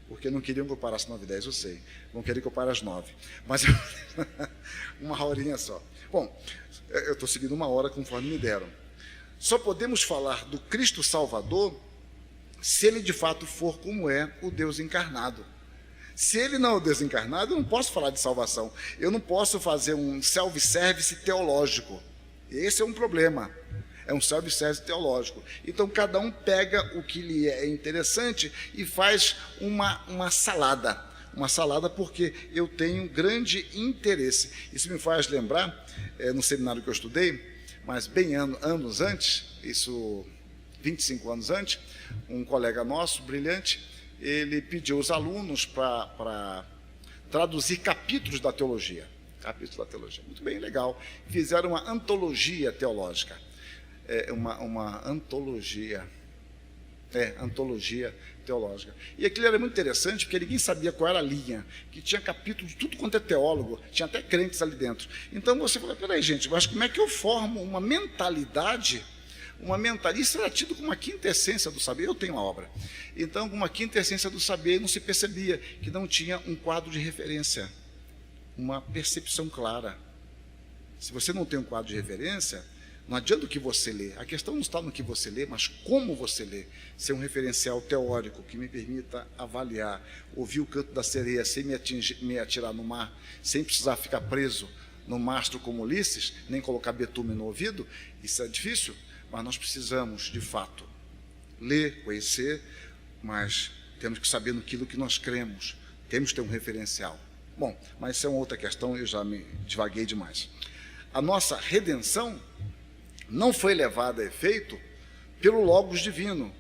porque não queriam que eu parasse 9h10, eu sei. Vão querer que eu pare às 9. Mas uma horinha só. Bom, eu estou seguindo 1 hora conforme me deram. Só podemos falar do Cristo Salvador se ele de fato for como é o Deus encarnado. Se ele não é o Deus encarnado, eu não posso falar de salvação. Eu não posso fazer um self-service teológico. Esse é um problema. É um self-service teológico. Então, cada um pega o que lhe é interessante e faz uma salada. Uma salada porque eu tenho grande interesse. Isso me faz lembrar, no seminário que eu estudei, mas bem anos antes, isso 25 anos antes, um colega nosso, brilhante, ele pediu aos alunos para traduzir capítulos da teologia. Capítulos da teologia. Muito bem, legal. Fizeram uma antologia teológica. Uma antologia. Antologia teológica. E aquilo era muito interessante, porque ninguém sabia qual era a linha, que tinha capítulos de tudo quanto é teólogo, tinha até crentes ali dentro. Então você fala, peraí, gente, mas como é que eu formo uma mentalidade? Isso era tido como uma quinta essência do saber. Eu tenho uma obra. Então, como uma quinta essência do saber, não se percebia que não tinha um quadro de referência, uma percepção clara. Se você não tem um quadro de referência, não adianta o que você lê. A questão não está no que você lê, mas como você lê. Ser um referencial teórico que me permita avaliar, ouvir o canto da sereia sem me atirar no mar, sem precisar ficar preso no mastro como Ulisses, nem colocar betume no ouvido. Isso é difícil, mas nós precisamos, de fato, ler, conhecer, mas temos que saber naquilo que nós cremos. Temos que ter um referencial. Bom, mas isso é uma outra questão, eu já me divaguei demais. A nossa redenção não foi levada a efeito pelo Logos divino,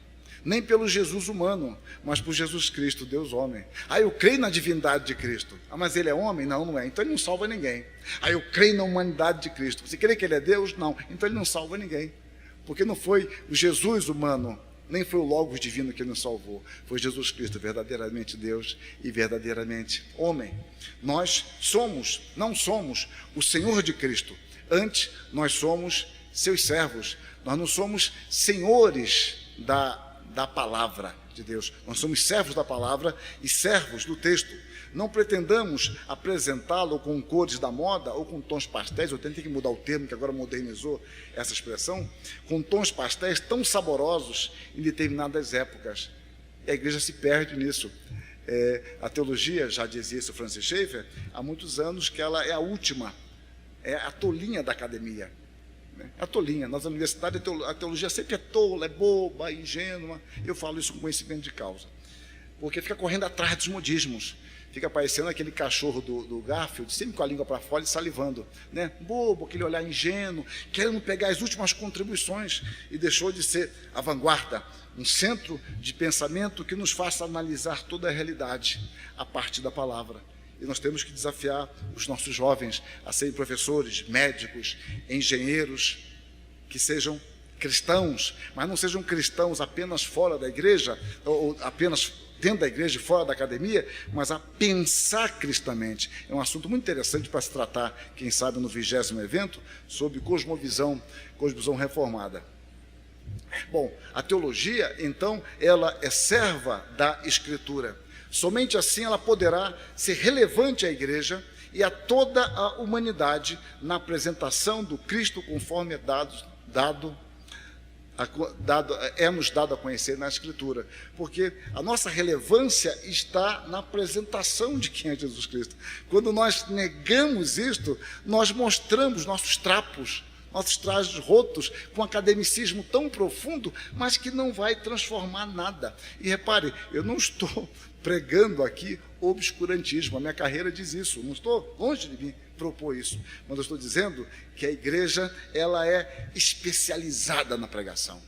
nem pelo Jesus humano, mas por Jesus Cristo, Deus homem. Eu creio na divindade de Cristo. Mas ele é homem? Não, não é. Então ele não salva ninguém. Eu creio na humanidade de Cristo. Você crê que ele é Deus? Não. Então ele não salva ninguém. Porque não foi o Jesus humano, nem foi o Logos divino que nos salvou. Foi Jesus Cristo, verdadeiramente Deus e verdadeiramente homem. Nós não somos o Senhor de Cristo. Antes, nós somos seus servos. Nós não somos senhores da palavra de Deus. Nós somos servos da palavra e servos do texto. Não pretendamos apresentá-lo com cores da moda ou com tons pastéis. Eu tentei que mudar o termo, que agora modernizou essa expressão. Com tons pastéis tão saborosos em determinadas épocas. E a igreja se perde nisso. A teologia, já dizia isso Francis Schaeffer, há muitos anos que ela é a última, é a tolinha da academia. A tolinha. Nas universidades a teologia sempre é tola, é boba, ingênua. Eu falo isso com conhecimento de causa. Porque fica correndo atrás dos modismos. Fica parecendo aquele cachorro do Garfield, sempre com a língua para fora e salivando, né? Bobo, aquele olhar ingênuo, querendo pegar as últimas contribuições, e deixou de ser a vanguarda, um centro de pensamento que nos faça analisar toda a realidade a partir da palavra. E nós temos que desafiar os nossos jovens a serem professores, médicos, engenheiros, que sejam cristãos, mas não sejam cristãos apenas fora da igreja, ou apenas dentro da igreja e fora da academia, mas a pensar cristamente. É um assunto muito interessante para se tratar, quem sabe, no 20º evento, sobre cosmovisão reformada. Bom, a teologia, então, ela é serva da Escritura. Somente assim ela poderá ser relevante à igreja e a toda a humanidade na apresentação do Cristo conforme nos dado a conhecer na Escritura, porque a nossa relevância está na apresentação de quem é Jesus Cristo. Quando nós negamos isto, nós mostramos nossos trapos, nossos trajes rotos, com um academicismo tão profundo, mas que não vai transformar nada. E repare, eu não estou pregando aqui obscurantismo, a minha carreira diz isso, não estou longe de mim propor isso, mas eu estou dizendo que a igreja, ela é especializada na pregação,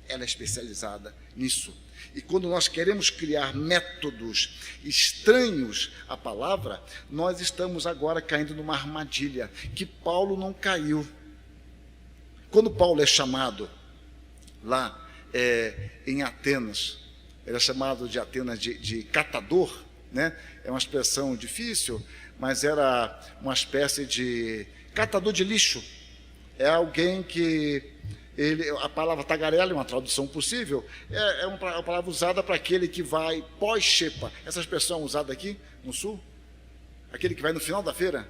ela é especializada nisso. E quando nós queremos criar métodos estranhos à palavra, nós estamos agora caindo numa armadilha que Paulo não caiu. Quando Paulo é chamado lá em Atenas, ele é chamado de Atenas de catador, né? É uma expressão difícil, mas era uma espécie de catador de lixo. É alguém que a palavra tagarela é uma tradução possível, é uma palavra usada para aquele que vai pós-xepa. Essa expressão é usada aqui no sul? Aquele que vai no final da feira?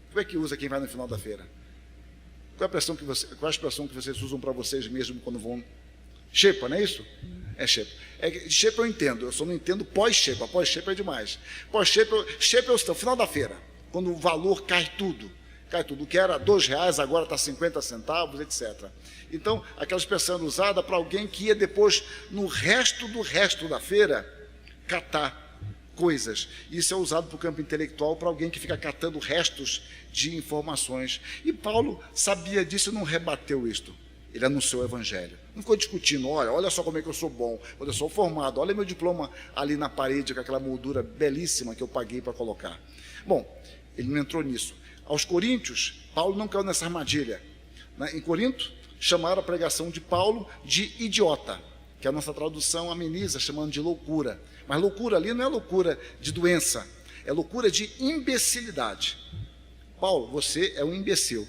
Como é que usa quem vai no final da feira? Qual a expressão que vocês usam para vocês mesmos quando vão? Xepa, não é isso? É xepa. Xepa eu entendo, eu só não entendo pós-xepa. Pós-xepa é demais. Xepa é o final da feira, quando o valor cai tudo. cai tudo. O que era R$2, agora está 50 centavos, etc. Então, aquela expressão era usada para alguém que ia depois, no resto da feira, catar coisas. Isso é usado para o campo intelectual, para alguém que fica catando restos de informações. E Paulo sabia disso e não rebateu isto. Ele anunciou o evangelho. Não ficou discutindo, olha só como é que eu sou bom, olha, eu sou formado, olha meu diploma ali na parede, com aquela moldura belíssima que eu paguei para colocar. Bom, ele não entrou nisso. Aos coríntios, Paulo não caiu nessa armadilha. Em Corinto, chamaram a pregação de Paulo de idiota, que a nossa tradução ameniza, chamando de loucura. Mas loucura ali não é loucura de doença, é loucura de imbecilidade. Paulo, você é um imbecil.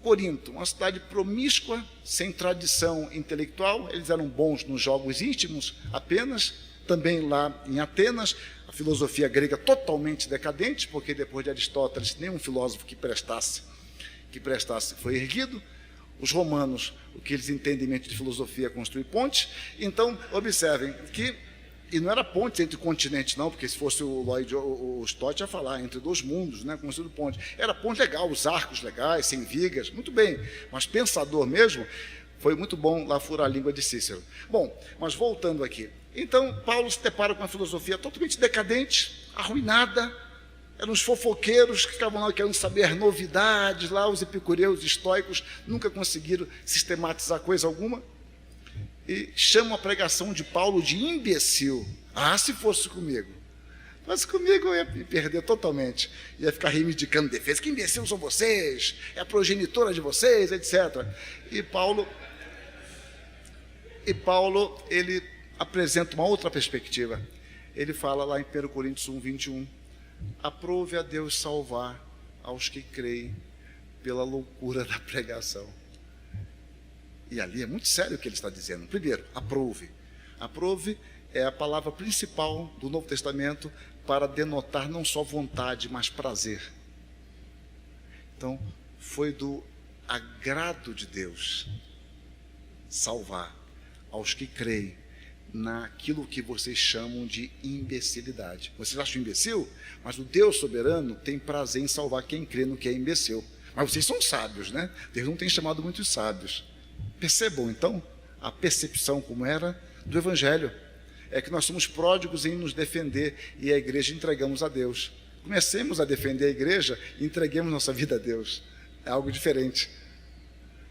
Corinto, uma cidade promíscua, sem tradição intelectual, eles eram bons nos jogos íntimos apenas, também lá em Atenas, a filosofia grega totalmente decadente, porque depois de Aristóteles nenhum filósofo que prestasse foi erguido. Os romanos, o que eles entendem de filosofia é construir pontes. Então, observem que, e não era ponte entre continentes não, porque se fosse o Stott ia falar entre dois mundos, né, construindo ponte. Era ponte legal, os arcos legais, sem vigas, muito bem, mas pensador mesmo, foi muito bom lá furar a língua de Cícero. Bom, mas voltando aqui. Então, Paulo se depara com uma filosofia totalmente decadente, arruinada. Eram os fofoqueiros que ficavam lá querendo saber as novidades, lá os epicureus estoicos nunca conseguiram sistematizar coisa alguma. E chamam a pregação de Paulo de imbecil. Ah, se fosse comigo. Mas comigo eu ia me perder totalmente. Ia ficar reivindicando defesa. Que imbecil são vocês? É a progenitora de vocês, etc. E Paulo, ele apresenta uma outra perspectiva. Ele fala lá em 1 Coríntios 1:21. Aprove a Deus salvar aos que creem pela loucura da pregação. E ali é muito sério o que ele está dizendo. Primeiro, aprove. Aprove é a palavra principal do Novo Testamento para denotar não só vontade, mas prazer. Então, foi do agrado de Deus salvar aos que creem naquilo que vocês chamam de imbecilidade. Vocês acham imbecil? Mas o Deus soberano tem prazer em salvar quem crê no que é imbecil. Mas vocês são sábios, né? Deus não tem chamado muitos sábios. Percebam, então, a percepção como era do Evangelho. É que nós somos pródigos em nos defender e a igreja entregamos a Deus. Comecemos a defender a igreja e entreguemos nossa vida a Deus. É algo diferente.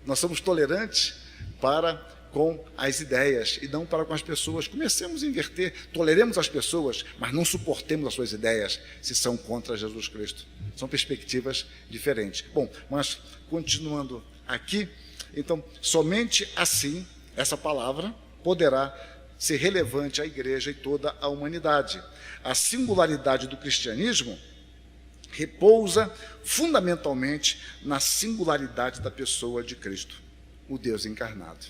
Nós somos tolerantes para com as ideias e não para com as pessoas. Comecemos a inverter, toleremos as pessoas, mas não suportemos as suas ideias se são contra Jesus Cristo. São perspectivas diferentes. Bom, mas continuando aqui, então, somente assim essa palavra poderá ser relevante à igreja e toda a humanidade. A singularidade do cristianismo repousa fundamentalmente na singularidade da pessoa de Cristo, o Deus encarnado.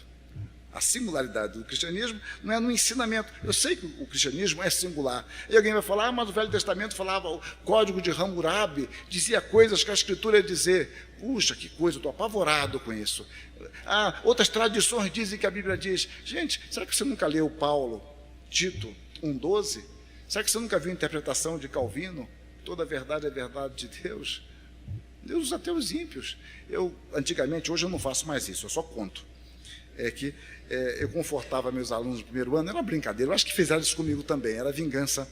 A singularidade do cristianismo não é no ensinamento. Eu sei que o cristianismo é singular. E alguém vai falar, mas o Velho Testamento falava, o código de Hammurabi dizia coisas que a Escritura ia dizer. Puxa, que coisa, eu estou apavorado com isso. Outras tradições dizem que a Bíblia diz. Gente, será que você nunca leu Paulo, Tito 1:12? Será que você nunca viu a interpretação de Calvino? Toda a verdade é verdade de Deus. Deus usa até os ímpios. Antigamente, hoje eu não faço mais isso, eu só conto. Eu confortava meus alunos no primeiro ano, era uma brincadeira, eu acho que fizeram isso comigo também, era vingança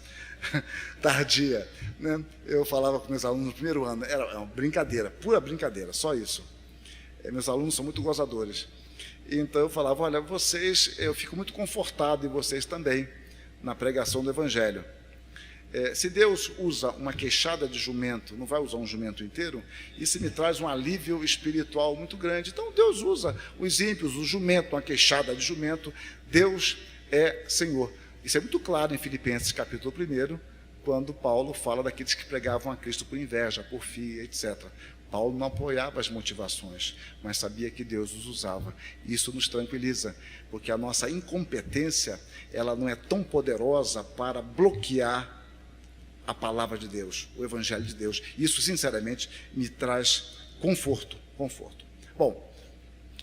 tardia, né? Eu falava com meus alunos no primeiro ano, era uma brincadeira, pura brincadeira, só isso. Meus alunos são muito gozadores, então eu falava, olha, vocês, eu fico muito confortado em vocês também, na pregação do Evangelho. Se Deus usa uma queixada de jumento, não vai usar um jumento inteiro, isso me traz um alívio espiritual muito grande. Então Deus usa os ímpios, o jumento, uma queixada de jumento. Deus é Senhor. Isso é muito claro em Filipenses capítulo 1, quando Paulo fala daqueles que pregavam a Cristo por inveja, porfia, etc. Paulo não apoiava as motivações, mas sabia que Deus os usava. Isso nos tranquiliza, porque a nossa incompetência, ela não é tão poderosa para bloquear a palavra de Deus, o Evangelho de Deus. Isso, sinceramente, me traz conforto. Bom,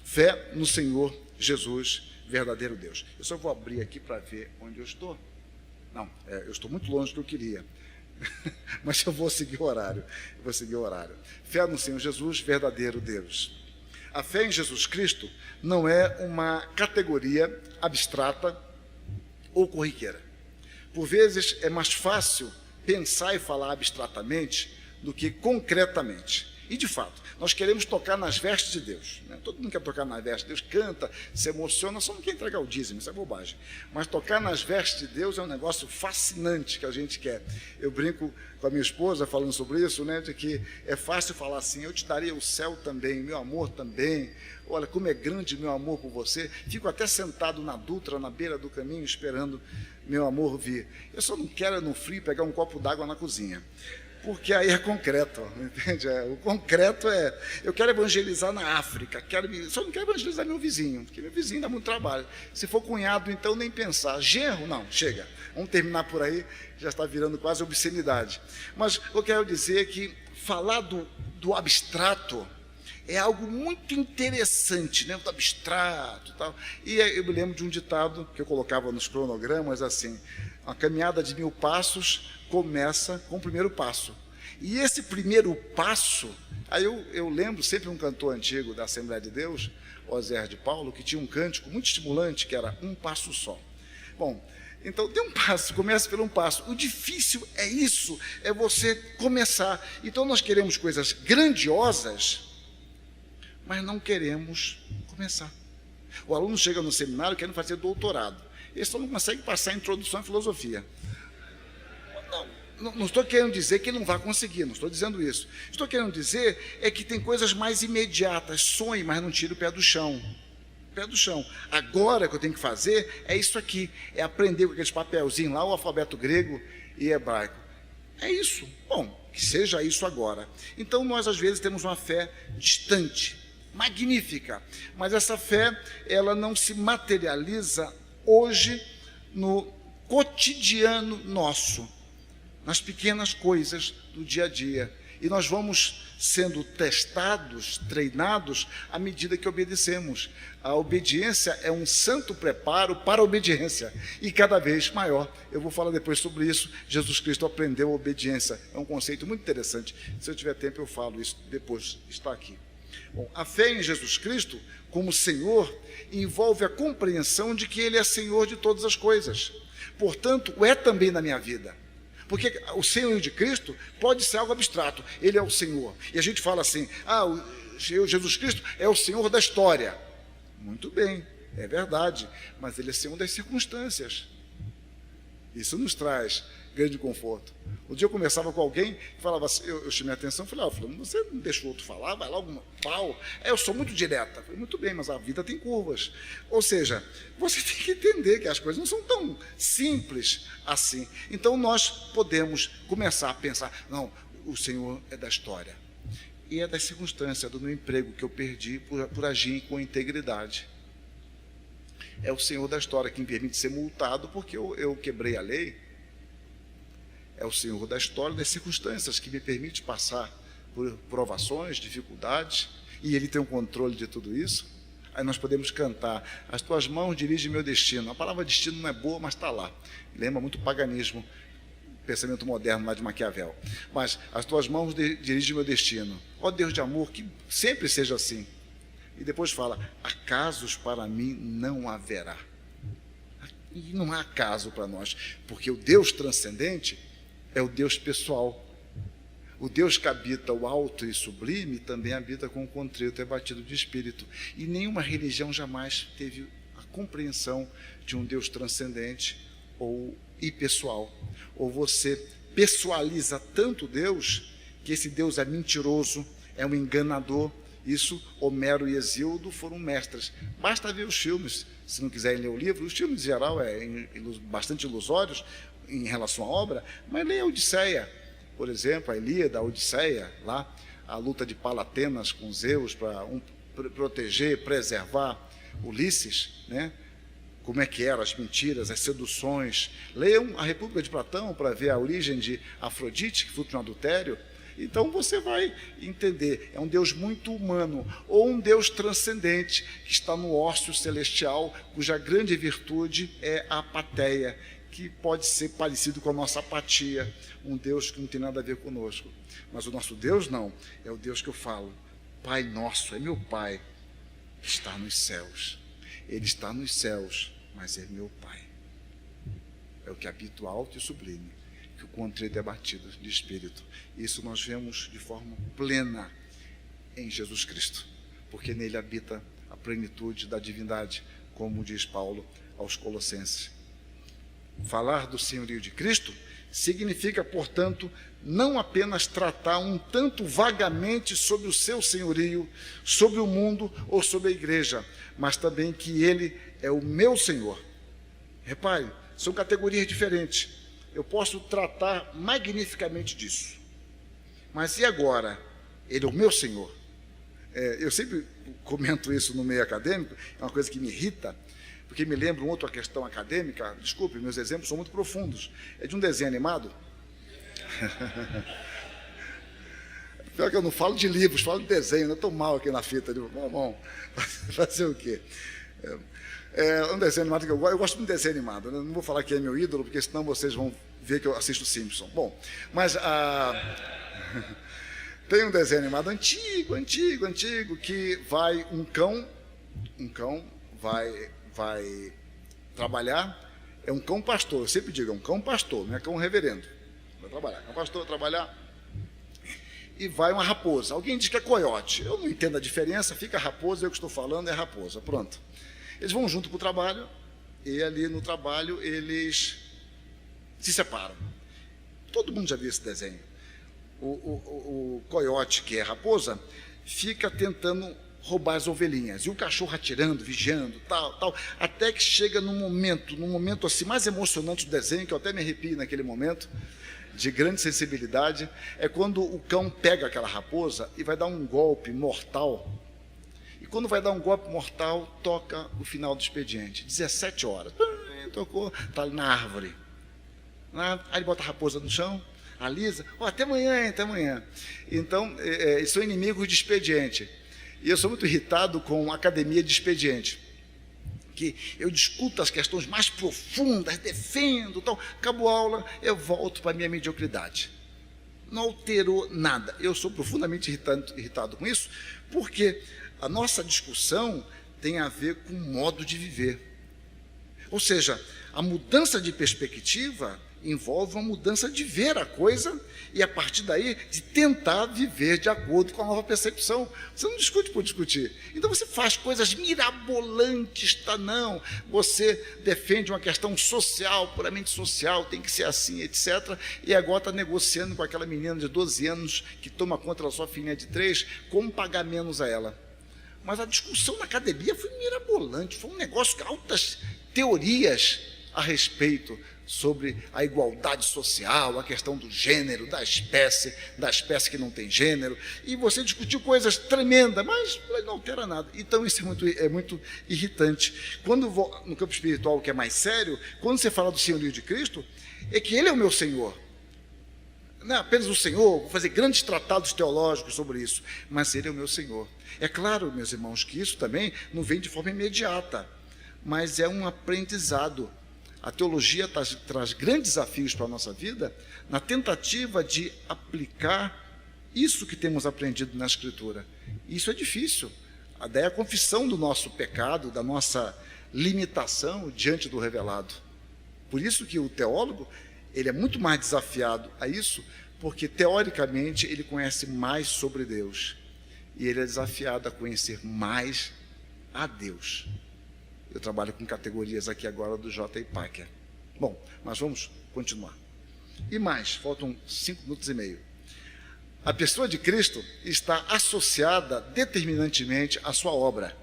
fé no Senhor Jesus, verdadeiro Deus. Eu só vou abrir aqui para ver onde eu estou. Não, eu estou muito longe do que eu queria. Mas eu vou seguir o horário. Fé no Senhor Jesus, verdadeiro Deus. A fé em Jesus Cristo não é uma categoria abstrata ou corriqueira. Por vezes é mais fácil pensar e falar abstratamente do que concretamente. E, de fato, nós queremos tocar nas vestes de Deus, né? Todo mundo quer tocar nas vestes de Deus, canta, se emociona, só não quer entregar o dízimo, isso é bobagem. Mas tocar nas vestes de Deus é um negócio fascinante que a gente quer. Eu brinco com a minha esposa falando sobre isso, né? De que é fácil falar assim, eu te daria o céu também, meu amor também. Olha, como é grande meu amor por você. Fico até sentado na Dutra, na beira do caminho, esperando meu amor vir. Eu só não quero, no frio, pegar um copo d'água na cozinha. Porque aí é concreto, entende? O concreto é, eu quero evangelizar na África, só não quero evangelizar meu vizinho, porque meu vizinho dá muito trabalho. Se for cunhado, então nem pensar. Genro, não, chega. Vamos terminar por aí, já está virando quase obscenidade. Mas eu quero dizer que falar do abstrato é algo muito interessante, né? Do abstrato e tal. E eu me lembro de um ditado que eu colocava nos cronogramas, assim, a caminhada de 1000 passos começa com o primeiro passo. E esse primeiro passo, aí eu lembro sempre um cantor antigo da Assembleia de Deus, Oséias de Paulo, que tinha um cântico muito estimulante, que era um passo só. Bom, então dê um passo, comece por um passo. O difícil é isso, é você começar. Então nós queremos coisas grandiosas, mas não queremos começar. O aluno chega no seminário querendo fazer doutorado. Ele só não consegue passar a introdução à filosofia. Não estou querendo dizer que ele não vai conseguir, não estou dizendo isso. Estou querendo dizer é que tem coisas mais imediatas. Sonhe, mas não tire o pé do chão. Agora o que eu tenho que fazer é isso aqui, é aprender com aqueles papelzinhos lá, o alfabeto grego e hebraico. É isso. Bom, que seja isso agora. Então nós às vezes temos uma fé distante, magnífica, mas essa fé ela não se materializa hoje no cotidiano nosso, nas pequenas coisas do dia a dia. E nós vamos sendo testados, treinados, à medida que obedecemos. A obediência é um santo preparo para a obediência, e cada vez maior. Eu vou falar depois sobre isso. Jesus Cristo aprendeu a obediência. É um conceito muito interessante. Se eu tiver tempo, eu falo isso depois, está aqui. Bom, a fé em Jesus Cristo, como Senhor, envolve a compreensão de que Ele é Senhor de todas as coisas. Portanto, é também na minha vida. Porque o Senhor de Cristo pode ser algo abstrato. Ele é o Senhor. E a gente fala assim, o Jesus Cristo é o Senhor da história. Muito bem, é verdade. Mas Ele é Senhor das circunstâncias. Isso nos traz grande conforto. Um dia eu conversava com alguém que falava assim, eu chamei a atenção, falei, você não deixa o outro falar, vai logo no pau. Eu sou muito direta. Falei, muito bem, mas a vida tem curvas. Ou seja, você tem que entender que as coisas não são tão simples assim. Então nós podemos começar a pensar, não, o Senhor é da história. E é das circunstâncias, do meu emprego que eu perdi por agir com integridade. É o Senhor da história que me permite ser multado porque eu quebrei a lei. É o Senhor da história, das circunstâncias que me permite passar por provações, dificuldades, e Ele tem o controle de tudo isso. Aí nós podemos cantar, as tuas mãos dirigem meu destino. A palavra destino não é boa, mas está lá. Lembra muito o paganismo, pensamento moderno lá de Maquiavel. Mas as tuas mãos dirigem meu destino. Ó Deus de amor, que sempre seja assim. E depois fala, acasos para mim não haverá. E não há acaso para nós, porque o Deus transcendente é o Deus pessoal. O Deus que habita o alto e sublime também habita com o contrito e abatido de espírito. E nenhuma religião jamais teve a compreensão de um Deus transcendente ou impessoal. Ou você pessoaliza tanto Deus que esse Deus é mentiroso, é um enganador. Isso, Homero e Hesíodo foram mestres. Basta ver os filmes, se não quiserem ler o livro. Os filmes, em geral, bastante ilusórios em relação à obra, mas leia a Odisseia, por exemplo, a Ilíada, a Odisseia, lá, a luta de Palatenas com Zeus para proteger, preservar Ulisses, né? Como é que eram as mentiras, as seduções. Leiam a República de Platão para ver a origem de Afrodite, que fruto de um adultério. Então você vai entender, é um Deus muito humano, ou um Deus transcendente, que está no ócio celestial, cuja grande virtude é a apatheia, que pode ser parecido com a nossa apatia, um Deus que não tem nada a ver conosco. Mas o nosso Deus não, é o Deus que eu falo, Pai nosso, é meu Pai, que está nos céus. Ele está nos céus, mas é meu Pai. É o que habita o alto e sublime, que o contrito é batido de espírito. Isso nós vemos de forma plena em Jesus Cristo, porque nele habita a plenitude da divindade, como diz Paulo aos Colossenses. Falar do senhorio de Cristo significa, portanto, não apenas tratar um tanto vagamente sobre o seu senhorio, sobre o mundo ou sobre a igreja, mas também que ele é o meu Senhor. Repare, são categorias diferentes. Eu posso tratar magnificamente disso. Mas e agora? Ele é o meu Senhor. Eu sempre comento isso no meio acadêmico, é uma coisa que me irrita, porque me lembra uma outra questão acadêmica. Desculpe, meus exemplos são muito profundos. É de um desenho animado. Pior que eu não falo de livros, falo de desenho. Eu estou mal aqui na fita. Bom, fazer o quê? É um desenho animado que eu gosto muito de desenho animado. Né? Não vou falar que é meu ídolo, porque senão vocês vão ver que eu assisto Simpson. Bom, mas tem um desenho animado antigo, que vai um cão vai trabalhar, é um cão pastor, eu sempre digo, é um cão pastor, não é cão reverendo. Vai trabalhar, cão pastor vai trabalhar, e vai uma raposa. Alguém diz que é coiote, eu não entendo a diferença, fica raposa, eu que estou falando é raposa, pronto. Eles vão junto para o trabalho, e ali no trabalho eles se separam. Todo mundo já viu esse desenho. O coiote, que é raposa, fica tentando roubar as ovelhinhas, e o cachorro atirando, vigiando, tal, até que chega num momento assim, mais emocionante do desenho, que eu até me arrepio naquele momento, de grande sensibilidade, é quando o cão pega aquela raposa e vai dar um golpe mortal, e quando vai dar um golpe mortal, toca o final do expediente, 17 horas, tocou, está ali na árvore, aí ele bota a raposa no chão, alisa, até amanhã, então, eles são inimigos de expediente. E eu sou muito irritado com a academia de expediente, que eu discuto as questões mais profundas, defendo, tal, acabou a aula, eu volto para a minha mediocridade. Não alterou nada. Eu sou profundamente irritado com isso, porque a nossa discussão tem a ver com o modo de viver. Ou seja, a mudança de perspectiva envolve uma mudança de ver a coisa e, a partir daí, de tentar viver de acordo com a nova percepção. Você não discute por discutir. Então, você faz coisas mirabolantes, não. Você defende uma questão social, puramente social, tem que ser assim, etc. E agora está negociando com aquela menina de 12 anos que toma conta da sua filhinha de 3, como pagar menos a ela. Mas a discussão na academia foi mirabolante, foi um negócio, altas teorias a respeito sobre a igualdade social, a questão do gênero, da espécie que não tem gênero, e você discutiu coisas tremendas, mas não altera nada. Então isso é muito irritante. Quando no campo espiritual, que é mais sério, quando você fala do senhorio de Cristo, é que ele é o meu Senhor. Não é apenas o Senhor, vou fazer grandes tratados teológicos sobre isso, mas ele é o meu Senhor. É claro, meus irmãos, que isso também não vem de forma imediata, mas é um aprendizado. A teologia traz grandes desafios para a nossa vida na tentativa de aplicar isso que temos aprendido na Escritura. Isso é difícil. Daí a confissão do nosso pecado, da nossa limitação diante do revelado. Por isso que o teólogo, ele é muito mais desafiado a isso, porque teoricamente ele conhece mais sobre Deus. E ele é desafiado a conhecer mais a Deus. Eu trabalho com categorias aqui agora do J. Packer. Bom, mas vamos continuar. E mais, faltam 5 minutos e meio. A pessoa de Cristo está associada determinantemente à sua obra.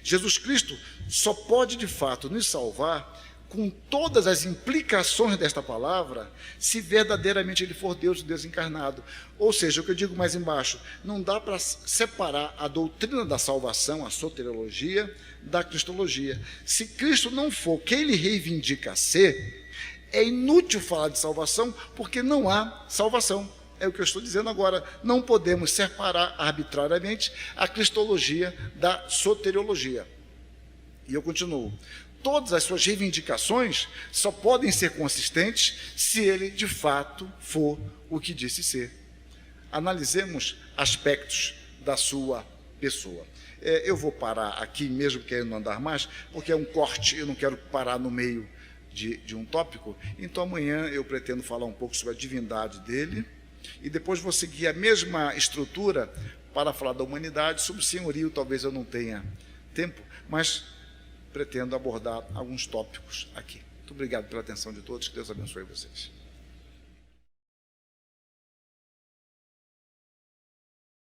Jesus Cristo só pode, de fato, nos salvar com todas as implicações desta palavra, se verdadeiramente ele for Deus, o Deus encarnado. Ou seja, o que eu digo mais embaixo, não dá para separar a doutrina da salvação, a soteriologia, da cristologia. Se Cristo não for quem ele reivindica ser, é inútil falar de salvação, porque não há salvação. É o que eu estou dizendo agora. Não podemos separar arbitrariamente a cristologia da soteriologia. E eu continuo. Todas as suas reivindicações só podem ser consistentes se ele, de fato, for o que disse ser. Analisemos aspectos da sua pessoa. Eu vou parar aqui, mesmo querendo não andar mais, porque é um corte, eu não quero parar no meio de um tópico. Então, amanhã eu pretendo falar um pouco sobre a divindade dele, e depois vou seguir a mesma estrutura para falar da humanidade. Sobre o senhorio, talvez eu não tenha tempo, mas pretendo abordar alguns tópicos aqui. Muito obrigado pela atenção de todos, que Deus abençoe vocês.